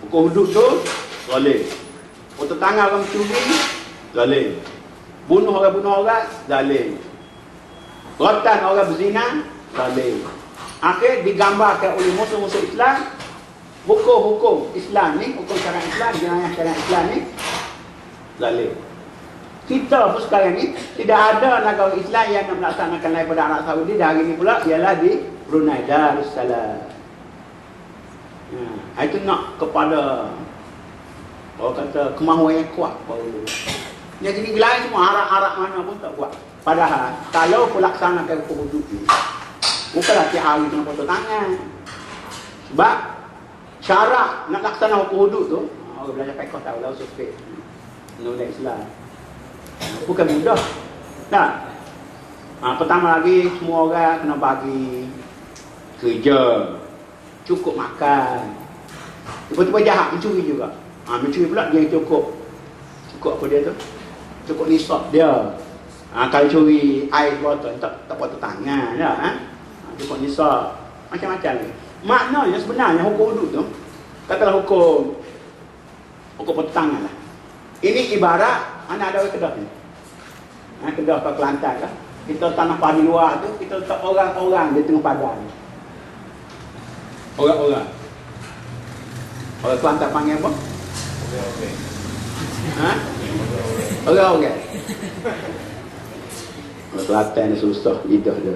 Hukum hudud tu zalim. Potong tangan orang mencuri, zalim. Bunuh orang, zalim. Rotan orang berzina, zalim. Akhir digambarkan oleh musuh-musuh Islam, hukum-hukum Islam ni, hukum syariat Islam, jenayah syariat Islam ni, zalim. Kita pun sekarang ni, tidak ada negara Islam yang nak melaksanakan daripada Arab Saudi, dan hari ni pula, ialah di Brunei Darussalam. Itu nak kepada, orang kata, kemahuan yang kuat baru. Dia jadi lain semua, harap-harap mana pun tak buat. Padahal, kalau pelaksanakan hukum hudud ni, bukanlah tiap hari kena potong tangan. Sebab, syarat nak laksana hukum hudud tu, orang belajar fiqh tahu lah, usul fiqh. menolak Islam. Bukan mudah. Tak. Pertama lagi semua orang kena bagi kerja, cukup makan. Tiba-tiba jahat mencuri juga. Mencuri pula dia cukup apa dia tu? Cukup nisab dia. Kalau curi air botol tak potong tangan dah. Cukup nisab. Macam-macam ni. Maknanya sebenarnya hukum hudud tu, katalah hukum potong tangan lah. Ini ibarat mana ada Kedah ni. Kedah ke Kelantan lah. Kita tanah padi luar tu, kita letak orang-orang di tengah padang. Orang-orang. Orang Kelantan panggil apa? Orang-orang. Orang Kelantan ni susah lidah dia.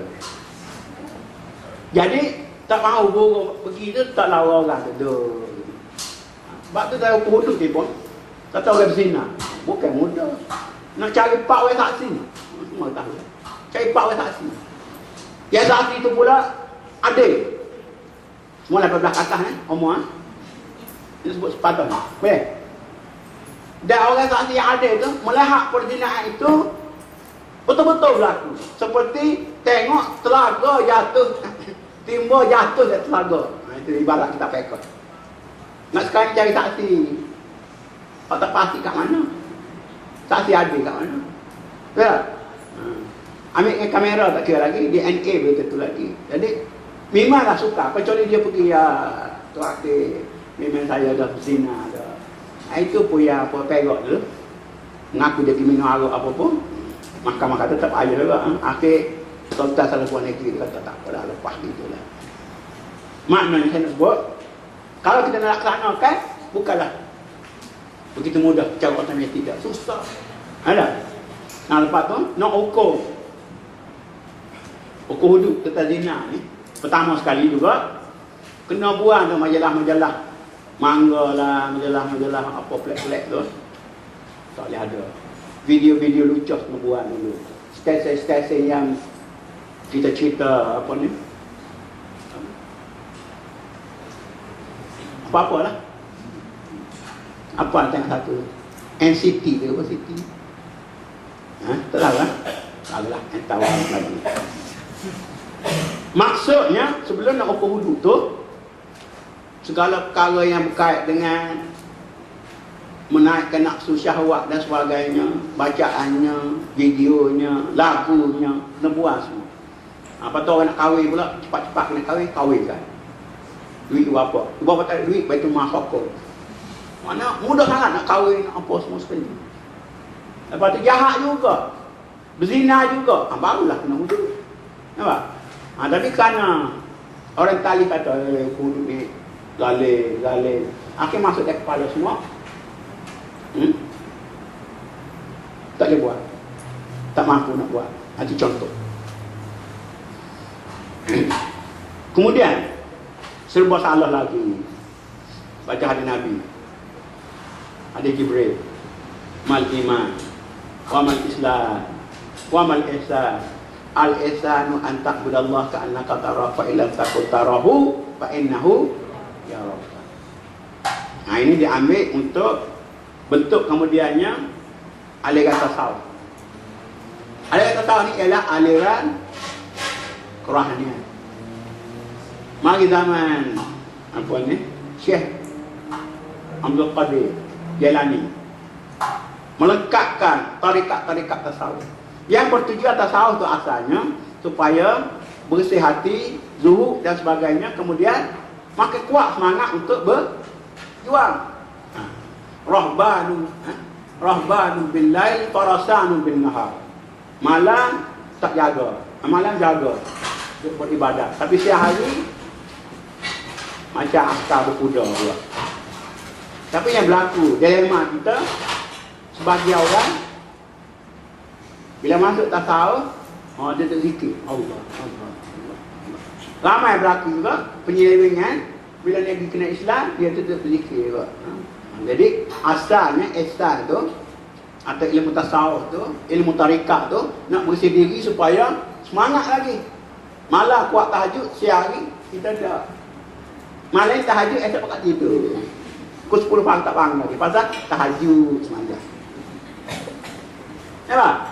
Jadi tak mahu burung pergi tu, tak lawa orang tu. Sebab tu saya hudud ni pun, kata orang berzina. Bukan mudah. Nak cari 4 orang saksi. Semua tahu. Cari 4 orang saksi. Yang saksi tu pula adik. Semua 18 atas umur. Dia sebut sepatah. Boleh? Dan orang saksi yang adik tu melihat perzinaan itu betul-betul berlaku. Seperti tengok telaga jatuh, timbul jatuh dari telaga. Itu ibarat kita pekot. Nak sekarang cari saksi. Kau tak pasti kat mana? Saksi adik kat mana? Ya? Ambil kamera tak kira lagi, DNA betul-betul lagi. Jadi memanglah suka. Kecuali dia pergi ya, tu akhir memang saya dah berzina dah. Itu pun ya apa perok dulu. Ngaku dia pergi minum arak apa pun. Mahkamah kata tak payah juga. Akhir Sultan salah buat negeri dia kata tak apalah, lepas gitulah. Maknanya saya nak sebut, kalau kita nak laksanakan, bukanlah begitu mudah cara otomatik, tidak susah. Ada. Nah lepas tu nak hukum hudud tentang zina ni, pertama sekali juga kena buang tu majalah-majalah mangga lah, majalah-majalah apa pelik-pelik tu. Tak boleh ada. Video-video lucu kena buang dulu. Stesen-stesen yang cerita-cerita apa ni, apa-apalah. Apa tengok satu NCT ke apa city? Tak tahu lah. Salah, tahu lagi. Maksudnya sebelum nak hukum hudud tu, segala perkara yang berkait dengan menaikkan nafsu syahwat dan sebagainya, bacaannya, videonya, lagunya, kena buang semua. Lepas tu orang nak kahwin pula, cepat-cepat kena kahwinkan. Duit berapa? Berapa tak ada duit, baitul mal sokong. Mana mudah sangat nak kahwin, nak apa semua sekali. Lepas tu jahat juga, berzina juga, barulah kena hudud. Nampak? Tapi kerana orang tali kata hudud ni galih, akhir masuk dari kepala semua. Tak boleh buat, tak mampu nak buat. Itu contoh. Kemudian serba salah lagi. Baca hadis Nabi, hadis Jibril, mal iman wa mal islam wa mal ihsan. Al ihsanu an ta'budallaha ka'annaka tarahu fa illam takun tarahu fa innahu yaraka. Ini diambil untuk bentuk kemudiannya aliran tasawuf. Aliran tasawuf ni ialah aliran kerohanian. Mari zaman apa ni? Syekh Abdul Qadir Jailani melekatkan tarikat-tarikat tasawuf. Yang bertujuan tasawuf tu asalnya supaya bersih hati, zuhud dan sebagainya, kemudian makin kuat semangat untuk berjuang. Rahbanu bil lail, farasanu bin nahar. Malam tak jaga, malam jaga untuk beribadat. Tapi siang hari macam askar berkuda pula. Tapi yang berlaku dilema kita sebagai orang, bila masuk tasawuf, dia terzikir Allah. Ramai berlaku juga penyelewengan. Bila dia kena Islam, dia terzikir juga. Jadi asalnya ihsan tu atau ilmu tasawuf tu, ilmu tarikat tu nak bersih diri supaya semangat lagi. Malam kuat tahajud, siang hari kita dah. Malam tahajud esok pakat tidur. Pukul 10 pagi tak bangun lagi pasal tahajud semalam. Ya,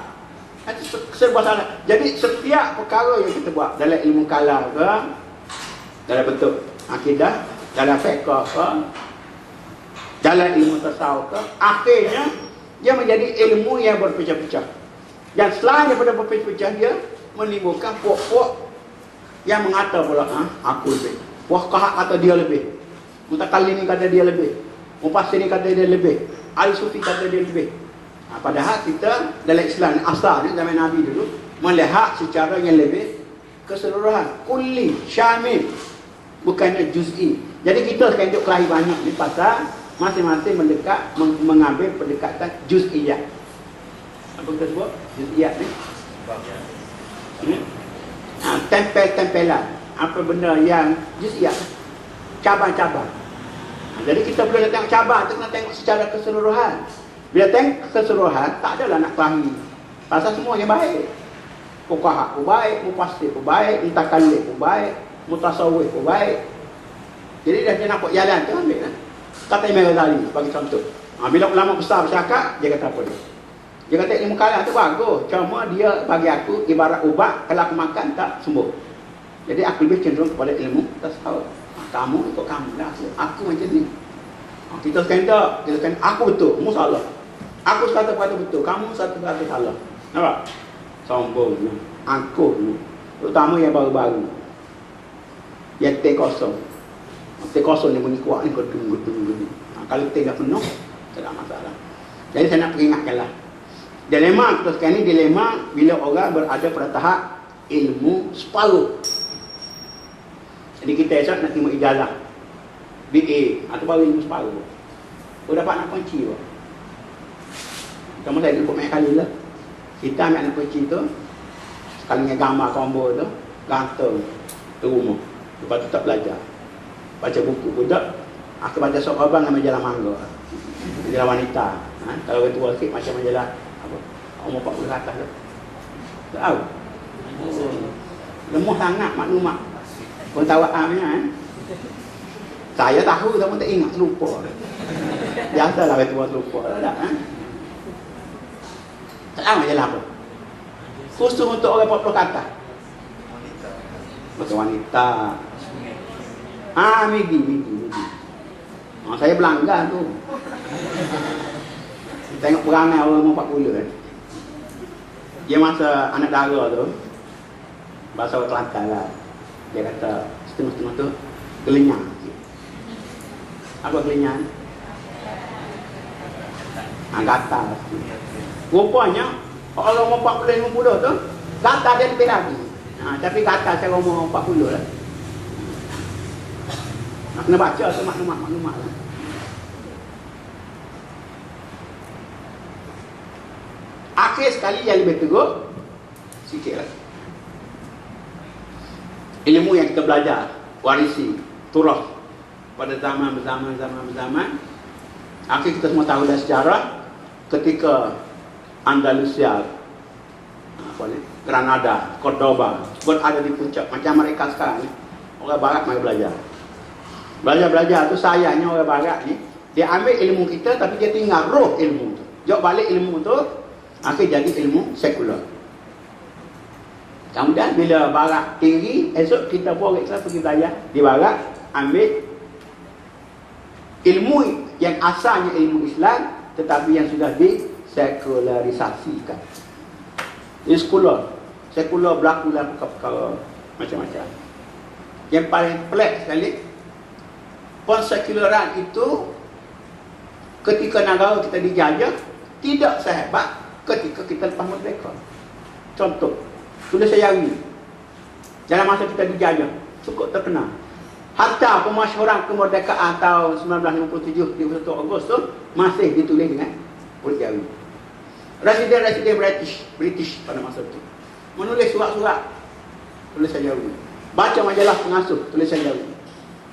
serba salah. Jadi setiap perkara yang kita buat dalam ilmu kalam ke, dalam bentuk akidah, dalam fiqh ke, dalam ilmu tasawuf ke, akhirnya dia menjadi ilmu yang berpecah-pecah. Dan selain daripada berpecah-pecah, dia menimbulkan puak-puak yang mengata pula, aku lebih. Wah, kahak kata dia lebih. Mutakallim ni kata dia lebih. Mufassir ni kata dia lebih. Al-Sufi kata dia lebih. Padahal kita dalam Islam asalnya zaman Nabi dulu melihat secara yang lebih keseluruhan, kulli, syamil, bukannya juz'i. Jadi kita sekarang duk kelahi banyak ni pasal masing-masing mendekat mengambil pendekatan juz'iyah. Apa kita sebut? Juz'iyah ni? Tempel-tempelan. Apa benda yang juz'iyah? Cabang-cabang. Jadi kita boleh tengok cabang tu, kena tengok secara keseluruhan. Bila tengok keseluruhan, tak adalah nak kelahi. Pasal semua yang baik. Fuqaha pun baik, mufassir pun baik, mutakallim pun baik, mutasawwif pun baik. Jadi dia nampak jalan tu, ambil lah. Kata Imam Ghazali bagi contoh. Bila ulama besar bercakap, dia kata apa dia? Dia kata ilmu kalam tu bagus, cuma dia bagi aku ibarat ubat, kalau aku makan tak sembuh. Jadi aku lebih cenderung kepada ilmu tasawuf. Kamu ikut kamu lah, aku macam ni. Kita sekarang tak, kita sekarang aku betul, kamu salah. Aku satu kata betul, kamu satu kata salah. Nampak? Sombongnya, angkuhnya. Terutama yang baru-baru. Yang T kosong. T kosong yang bunyi kuat ni, gedung. Kalau T dah penuh, tak ada masalah. Jadi saya nak peringatkanlah. Dilema kita sekarang ni, dilema bila orang berada pada tahap ilmu separuh. Jadi kita esok nak terima ijazah BA atau baru ilmu separuh. Kau dapat nak kunci pun. Kamu saya jumpa banyak kali lah. Kita ambil anak kunci tu, sekali dengan gambar combo tu, gantung ke rumah. Lepas tu tak belajar. Baca buku pun tak. Aku baca sok abang dengan majalah mangga. Majalah wanita. Kalau orang tua sikit macam majalah apa? Umur 40 ke atas tu. Tak tahu. Lemah sangat maklumat. Pengetahuannya saya tahu tapi tak ingat, lupa. Biasalah orang tua lupa tak tak tahu majalah apa. Khusus untuk orang 40 ke atas. Untuk wanita. Midi. Saya belanggar tu. Tengok perangai orang umur 40 kan. Dia masa anak dara tu, bahasa orang Kelantan lah. Dia kata setengah-setengah tu gelenyang. Apa gelenyang? Gatal. Rupanya orang umur 40 50 tu gatal dia lebih lagi. Tapi gatal saya umur 40 lah. Nak kena baca tu maklumat lah. Akhir sekali yang lebih teruk sikit lah. Ilmu yang kita belajar, warisi, turah pada zaman. Akhir kita semua tahu dah sejarah ketika Andalusia, Granada, Cordoba berada di puncak macam mereka sekarang ni. Orang barat mai belajar. Belajar tu sayangnya orang barat ni dia ambil ilmu kita tapi dia tinggal roh ilmu tu. Jauh balik ilmu tu akhir jadi ilmu sekular. Kemudian bila barat tinggi, esok kita pun orang Islam pergi belajar di barat, ambil ilmu yang asalnya ilmu Islam tetapi yang sudah disekularisasikan. Ini sekular berlaku dalam perkara macam-macam. Yang paling pelik sekali, pensekularan itu ketika negara kita dijajah tidak sehebat ketika kita lepas merdeka. Contoh, tulis Sayawi dalam masa kita dijajah cukup terkenal. Hatta pemasyhuran kemerdekaan tahun 1957 di 1 Ogos tu masih ditulis dengan huruf Sayawi. Residen British pada masa itu menulis surat-surat tulis Sayawi. Baca majalah pengasuh tulis Sayawi.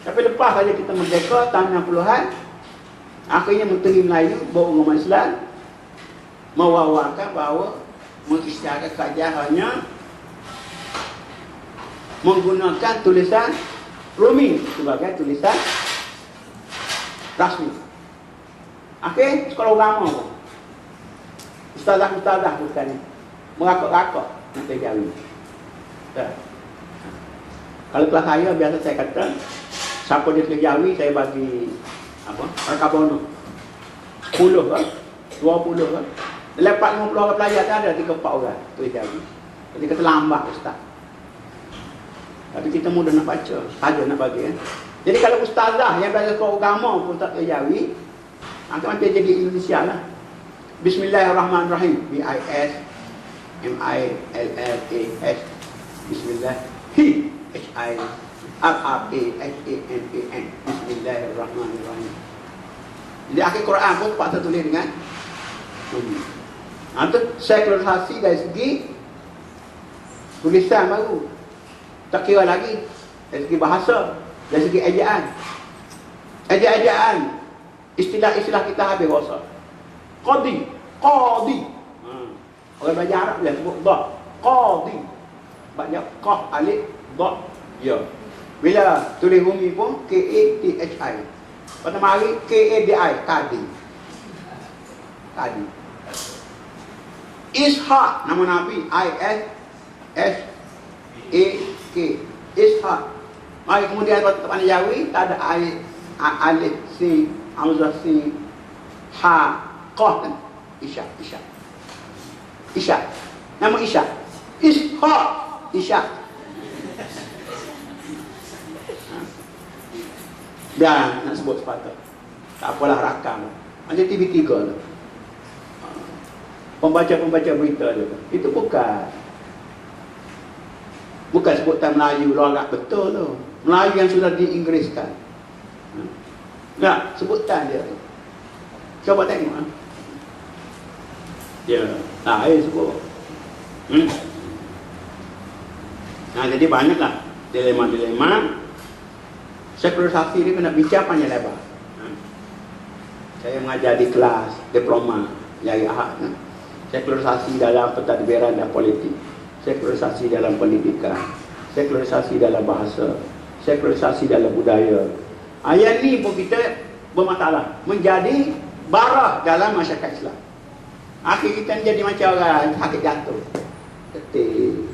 Tapi lepas saja kita merdeka tahun 60-an, akhirnya Menteri Melayu bawa agama Islam mewawarkan bahawa mengisytiharkan kajian hanya menggunakan tulisan Rumi sebagai tulisan rasmi. Akhir sekolah ulama pun Ustazah bukan ni. Merakok-rakok nak terjawab. Tak. Kalau kelas saya biasa saya kata, siapa dia terjawab saya bagi apa? Rakabono. 10 ke? 20 ke? Lepas 50 orang pelajar tak ada 3-4 orang terjawab. Jadi kata lambat ustaz. Tapi kita mudah nak baca, saja nak bagi. Jadi kalau ustazah yang belajar agama pun tak terjawab, macam jadi Indonesia lah. Bismillahirrahmanirrahim. B-I-S-M-I-L-L-A-S. Bismillah. H-I-R-R-A-H-A-M-A-N. Bismillahirrahmanirrahim. Jadi akhir Quran pun terpaksa tulis dengan itu sekularisasi dari segi tulisan baru. Tak kira lagi dari segi bahasa, dari segi ejaan. Ejaan. Istilah-istilah kita habis bahasa. Qadi. Orang belajar Arab dia sebut dah. Qadi. Banyak qaf alif dah ya. Bila tulis bumi pun K-A-T-H-I. Pertama hari K-A-D-I, Qadi. Qadi. Ishaq, nama Nabi I-S-S-A-K. Ishaq. Mari kemudian waktu tak pandai Jawi, tak ada alif sin, hamzah sin, ha, qaf kan. Ishaq. Nama Ishaq. Ishaq. Ishaq. Dah nak sebut sepatut. Tak apalah rakam. Macam TV3 tu. Pembaca berita tu. Itu bukan sebutan Melayu lorak betul tu. Melayu yang sudah diinggriskan. Tak, sebutan dia tu. Coba tengok. Ya, sebut. Jadi banyaklah dilema-dilema. Sekularisasi ni kena bincang panjang lebar. Saya mengajar di kelas diploma Yai Ahad. Sekularisasi dalam pentadbiran dan politik, sekularisasi dalam pendidikan, sekularisasi dalam bahasa, sekularisasi dalam budaya. Ayat ni pun kita bermasalah, menjadi bara dalam masyarakat Islam. Akhir kita jadi macam orang sakit jantung. Ketik.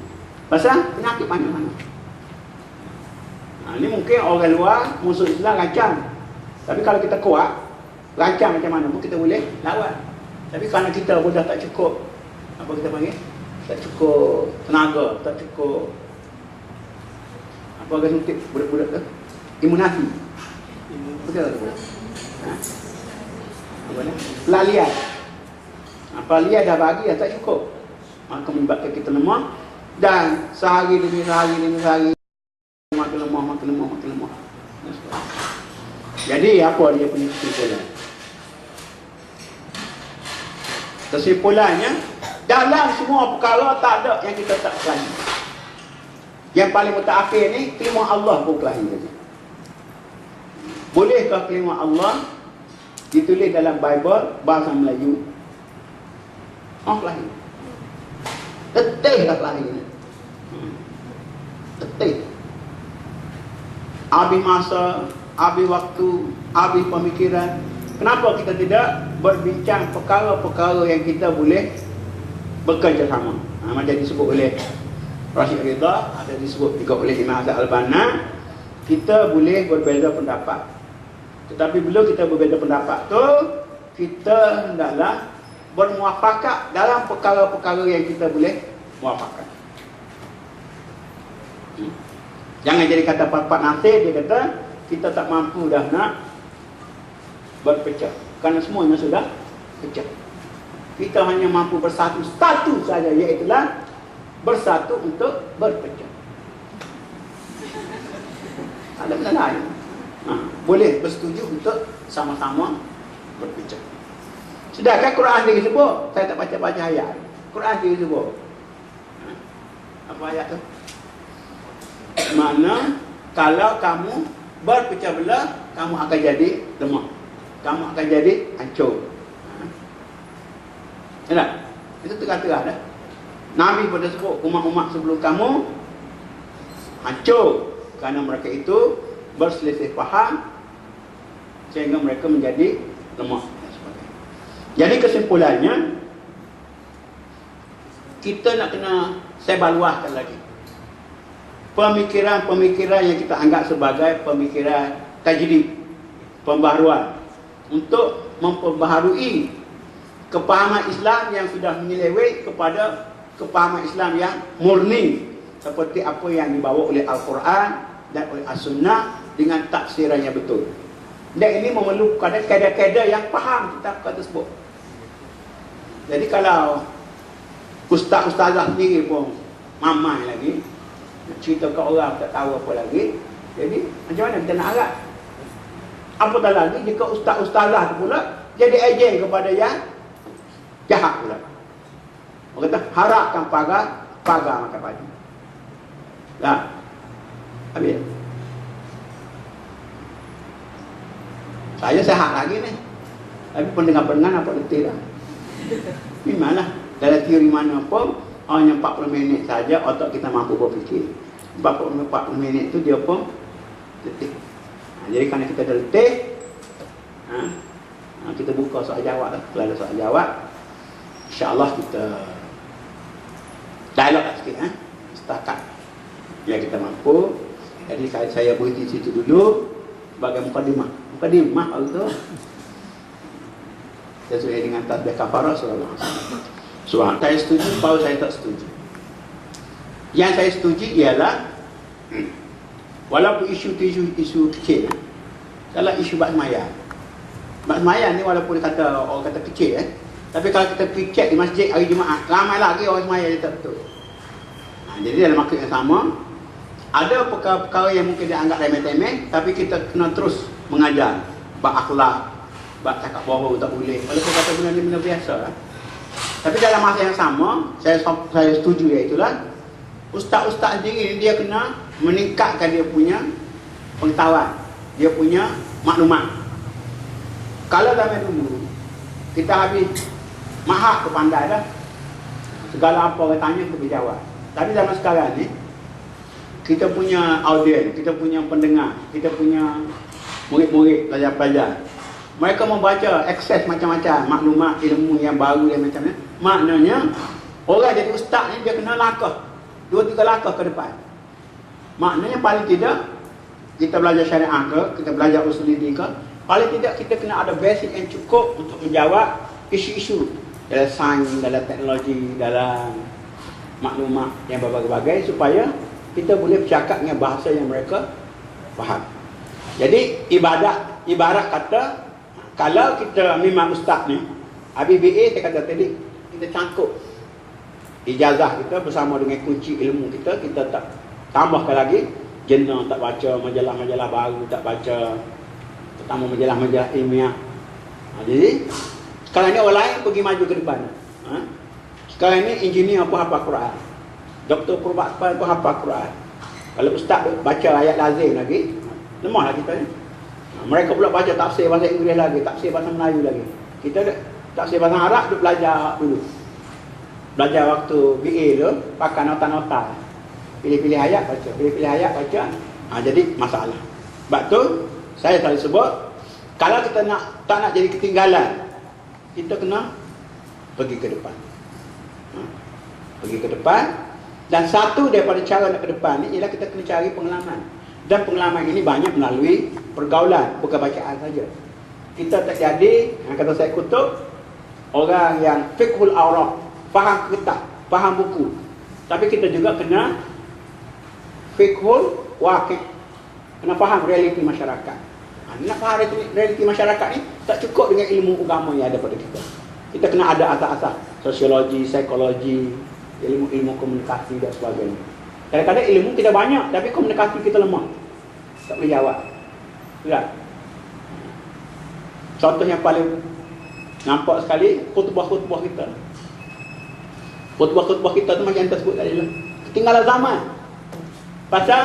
Pasal penyakit mana-mana. Ini mungkin orang luar musuh Islam rancang. Tapi kalau kita kuat, rancang macam mana pun kita boleh lawan. Tapi kerana kita pun dah tak cukup, apa kita panggil? Tak cukup tenaga, tak cukup apa orang suntik budak-budak tu? Imunasi. Betul tak? Apa ni? Pelalian. Pelalian dah bagi dah tak cukup. Maka menyebabkan kita lemah dan sehari demi sehari makin lemah. Jadi apa dia punya kesimpulan? Kesimpulannya, dalam semua perkara tak ada yang kita tak kelahi. Yang paling mutakhir ni, kelima Allah pun kelahi saja. Bolehkah kelima Allah ditulis dalam Bible bahasa Melayu? Kelahi. Tetih dah kelahi ni. Tetih. Habis masa, habis waktu, habis pemikiran. Kenapa kita tidak berbincang perkara-perkara yang kita boleh bekerjasama? Macam disebut oleh Rashid Ridha, ada disebut juga oleh Imam Hassan Al-Banna, kita boleh berbeza pendapat. Tetapi bila kita berbeza pendapat tu, kita hendaklah bermuafakat dalam perkara-perkara yang kita boleh muafakat. Jangan jadi kata Pak Nasir, dia kata kita tak mampu dah nak berpecah kerana semuanya sudah pecah. Kita hanya mampu bersatu satu saja, iaitulah bersatu untuk berpecah. Ada benda lain. Boleh bersetuju untuk sama-sama berpecah. Sedangkan Quran sendiri sebut, saya tak baca-baca ayat. Quran sendiri sebut. Apa ayat tu? Mana kalau kamu berpecah belah, kamu akan jadi lemah. Kamu akan jadi hancur. Tak? Itu terkata dah. Nabi pada sebut umat-umat sebelum kamu hancur kerana mereka itu berselisih faham sehingga mereka menjadi lemah. Jadi kesimpulannya, kita nak kena sebaluahkan lagi pemikiran-pemikiran yang kita anggap sebagai pemikiran tajdid, pembaharuan, untuk memperbaharui kepahaman Islam yang sudah menyeleweng kepada kepahaman Islam yang murni, seperti apa yang dibawa oleh Al-Quran dan oleh As-Sunnah dengan tafsirannya betul. Dan ini memerlukan kaedah-kaedah yang faham kitab tersebut. Jadi kalau ustaz-ustazah sendiri pun mamai lagi, nak cerita ke orang tak tahu apa lagi, jadi macam mana kita nak harap? Apatah lagi jika ustaz-ustazah tu pula jadi ejen kepada yang jahat pula. Orang kata harapkan pagar makan padi. Dah. Habis. Saya sehat lagi ni. Tapi pendengar-pendengar nampak letih dah. Memanglah dalam teori mana pun hanya 40 minit saja otak kita mampu berfikir. 40 minit tu dia pun letih. Jadi kerana kita dah letih, kita buka soal jawab lah. Kalau ada soal jawab, insya-Allah kita dialog sikit setakat yang kita mampu. Jadi saya berhenti situ dulu sebagai mukadimah hari tu. Sesuai dengan tasbih kafarah surah Al-Asr. Soal saya setuju, baru saya tak setuju. Yang saya setuju ialah walaupun isu kecil, kalau isu bab sembahyang ni walaupun orang kata kecil, tapi kalau kita pergi cek di masjid hari Jumaat, ramai lagi orang sembahyang dia tak betul. Jadi dalam maksud yang sama, ada perkara-perkara yang mungkin dianggap remeh-temeh, tapi kita kena terus mengajar bab akhlak, bab cakap bohong tak boleh. Walaupun kata benda ni benda biasa. Tapi dalam masa yang sama, saya setuju iaitulah ustaz-ustaz sendiri dia kena meningkatkan dia punya pengetahuan, dia punya maklumat. Kalau zaman dulu kita habis mahak tu pandai dah, segala apa orang tanya kita jawab. Tapi zaman sekarang ni kita punya audien, kita punya pendengar, kita punya murid-murid, pelajar-pelajar, mereka membaca akses macam-macam maklumat ilmu yang baru dan macam-macam. Maknanya orang jadi ustaz ni dia kena langkah 2-3 langkah ke depan. Maknanya paling tidak kita belajar syariah ke, kita belajar usul dini ke, paling tidak kita kena ada basic yang cukup untuk menjawab isu-isu dalam sains, dalam teknologi, dalam maklumat yang berbagai-bagai, supaya kita boleh bercakap dengan bahasa yang mereka faham. Jadi ibarat kata, kalau kita memang ustaz ni, habis BA saya kata tadi, kita cangkuk ijazah kita bersama dengan kunci ilmu kita, kita tak tambahkan lagi jurnal, tak baca majalah-majalah baru, tak baca terutama majalah-majalah ilmiah. Jadi sekarang ni orang lain pergi maju ke depan. Sekarang ni engineer apa hafal Quran, doktor perubatan apa hafal Quran. Kalau ustaz baca ayat lazim lagi, lemahlah kita ni. Mereka pula baca tafsir bahasa Inggeris lagi, tafsir bahasa Melayu lagi. Kita tafsir bahasa Arab duk belajar dulu. Belajar waktu BA tu pakai nota-nota. Pilih-pilih ayat baca, pilih-pilih ayat baca. Jadi masalah. Sebab tu saya selalu sebut, kalau kita tak nak jadi ketinggalan, kita kena pergi ke depan. Pergi ke depan. Dan satu daripada cara nak ke depan ni ialah kita kena cari pengalaman. Dan pengalaman ini banyak melalui pergaulan, bukan bacaan saja. Kita tak jadi, kata saya kutub, orang yang fiqhul awraq, faham kitab, faham buku. Tapi kita juga kena fiqhul waqi', kena faham realiti masyarakat. Nak faham realiti masyarakat ni tak cukup dengan ilmu agama yang ada pada kita. Kita kena ada asas-asas sosiologi, psikologi, ilmu-ilmu komunikasi dan sebagainya. Kadang-kadang ilmu kita banyak, tapi komunikasi kita lemah, tak boleh jawab. Lihat. Contoh yang paling nampak sekali, khutbah-khutbah kita. Khutbah-khutbah kita tu macam yang tersebut tadi lah, ketinggalan zaman. Pasal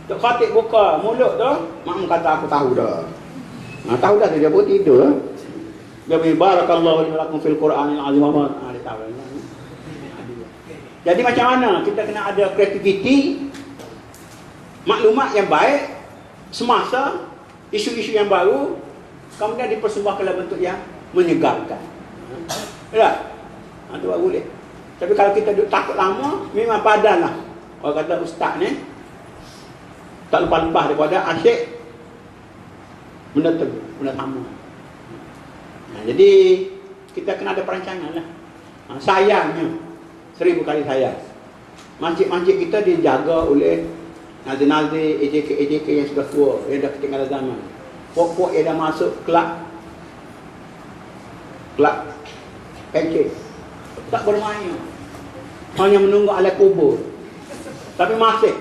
Tok Khatib buka mulut tu, makmum kata aku tahu dah. Tahu dah dia pun tidur. Dia barakallahu lakum fil Qur'anil azim. Dia tahu. Jadi macam mana kita kena ada kreativiti, maklumat yang baik semasa isu-isu yang baru, kemudian dipersembahkan dalam bentuk yang menyegarkan. Ya? Itu baru boleh. Tapi kalau kita duduk takut lama, memang padan lah. Orang kata ustaz ni tak lepas-lepas daripada asyik benda tu, benda sama. Jadi kita kena ada perancangan lah. Sayangnya 1000 kali sayang, masjid-masjid kita dijaga oleh nazir-nazir, AJK yang sudah tua, yang dah ketinggalan zaman. Pokok yang dah masuk kelab pencet, tak bermain, hanya menunggu alat kubur. Tapi masih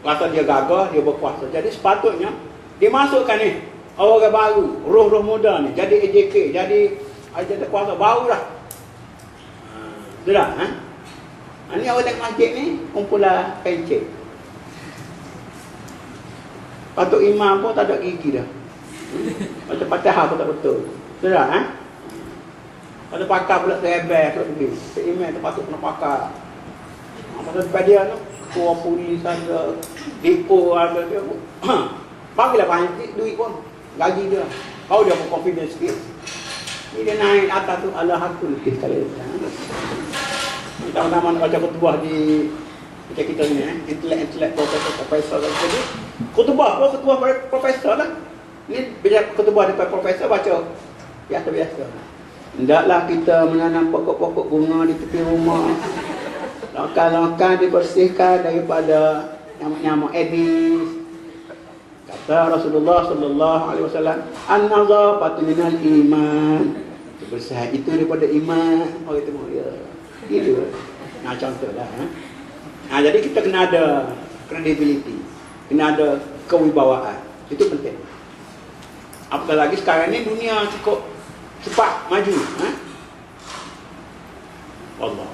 rasa dia gagah, dia berkuasa. Jadi sepatutnya dia masukkan ni orang baru, roh-roh muda ni, jadi AJK, jadi kuasa baru dah. Sudah, ini orang tengok masjid ni kumpulan pencet. Patut imam pun tak ada gigi dah. Macam Fatihah pun tak betul. Sudah, Kalau pakar pula terebel pula pergi. Imam tu patut kena pakar. Pasal depan dia tu, ketua polis ada, depo ada dia pun. Bagilah banyak duit pun, gaji dia. Kau dia pun confidence sikit. Ni dia naik atas tu, Allah aku lebih sekali. Kita nak baca khutbah di macam kita ni, intelek profesor jadi khutbah profesor lah. Ni bila khutbah depan profesor baca biasa-biasa. Hendaklah kita menanam pokok-pokok bunga di tepi rumah. Lokal-lokal dibersihkan daripada nyamuk-nyamuk Aedes. Kata Rasulullah sallallahu alaihi wasallam, an-nazafatu minal iman. Kebersihan itu daripada iman. Oh itu ya. Gitu. Nah contohlah. Jadi kita kena ada credibility, kena ada kewibawaan. Itu penting. Apatah lagi sekarang ni dunia cukup cepat maju. Allah.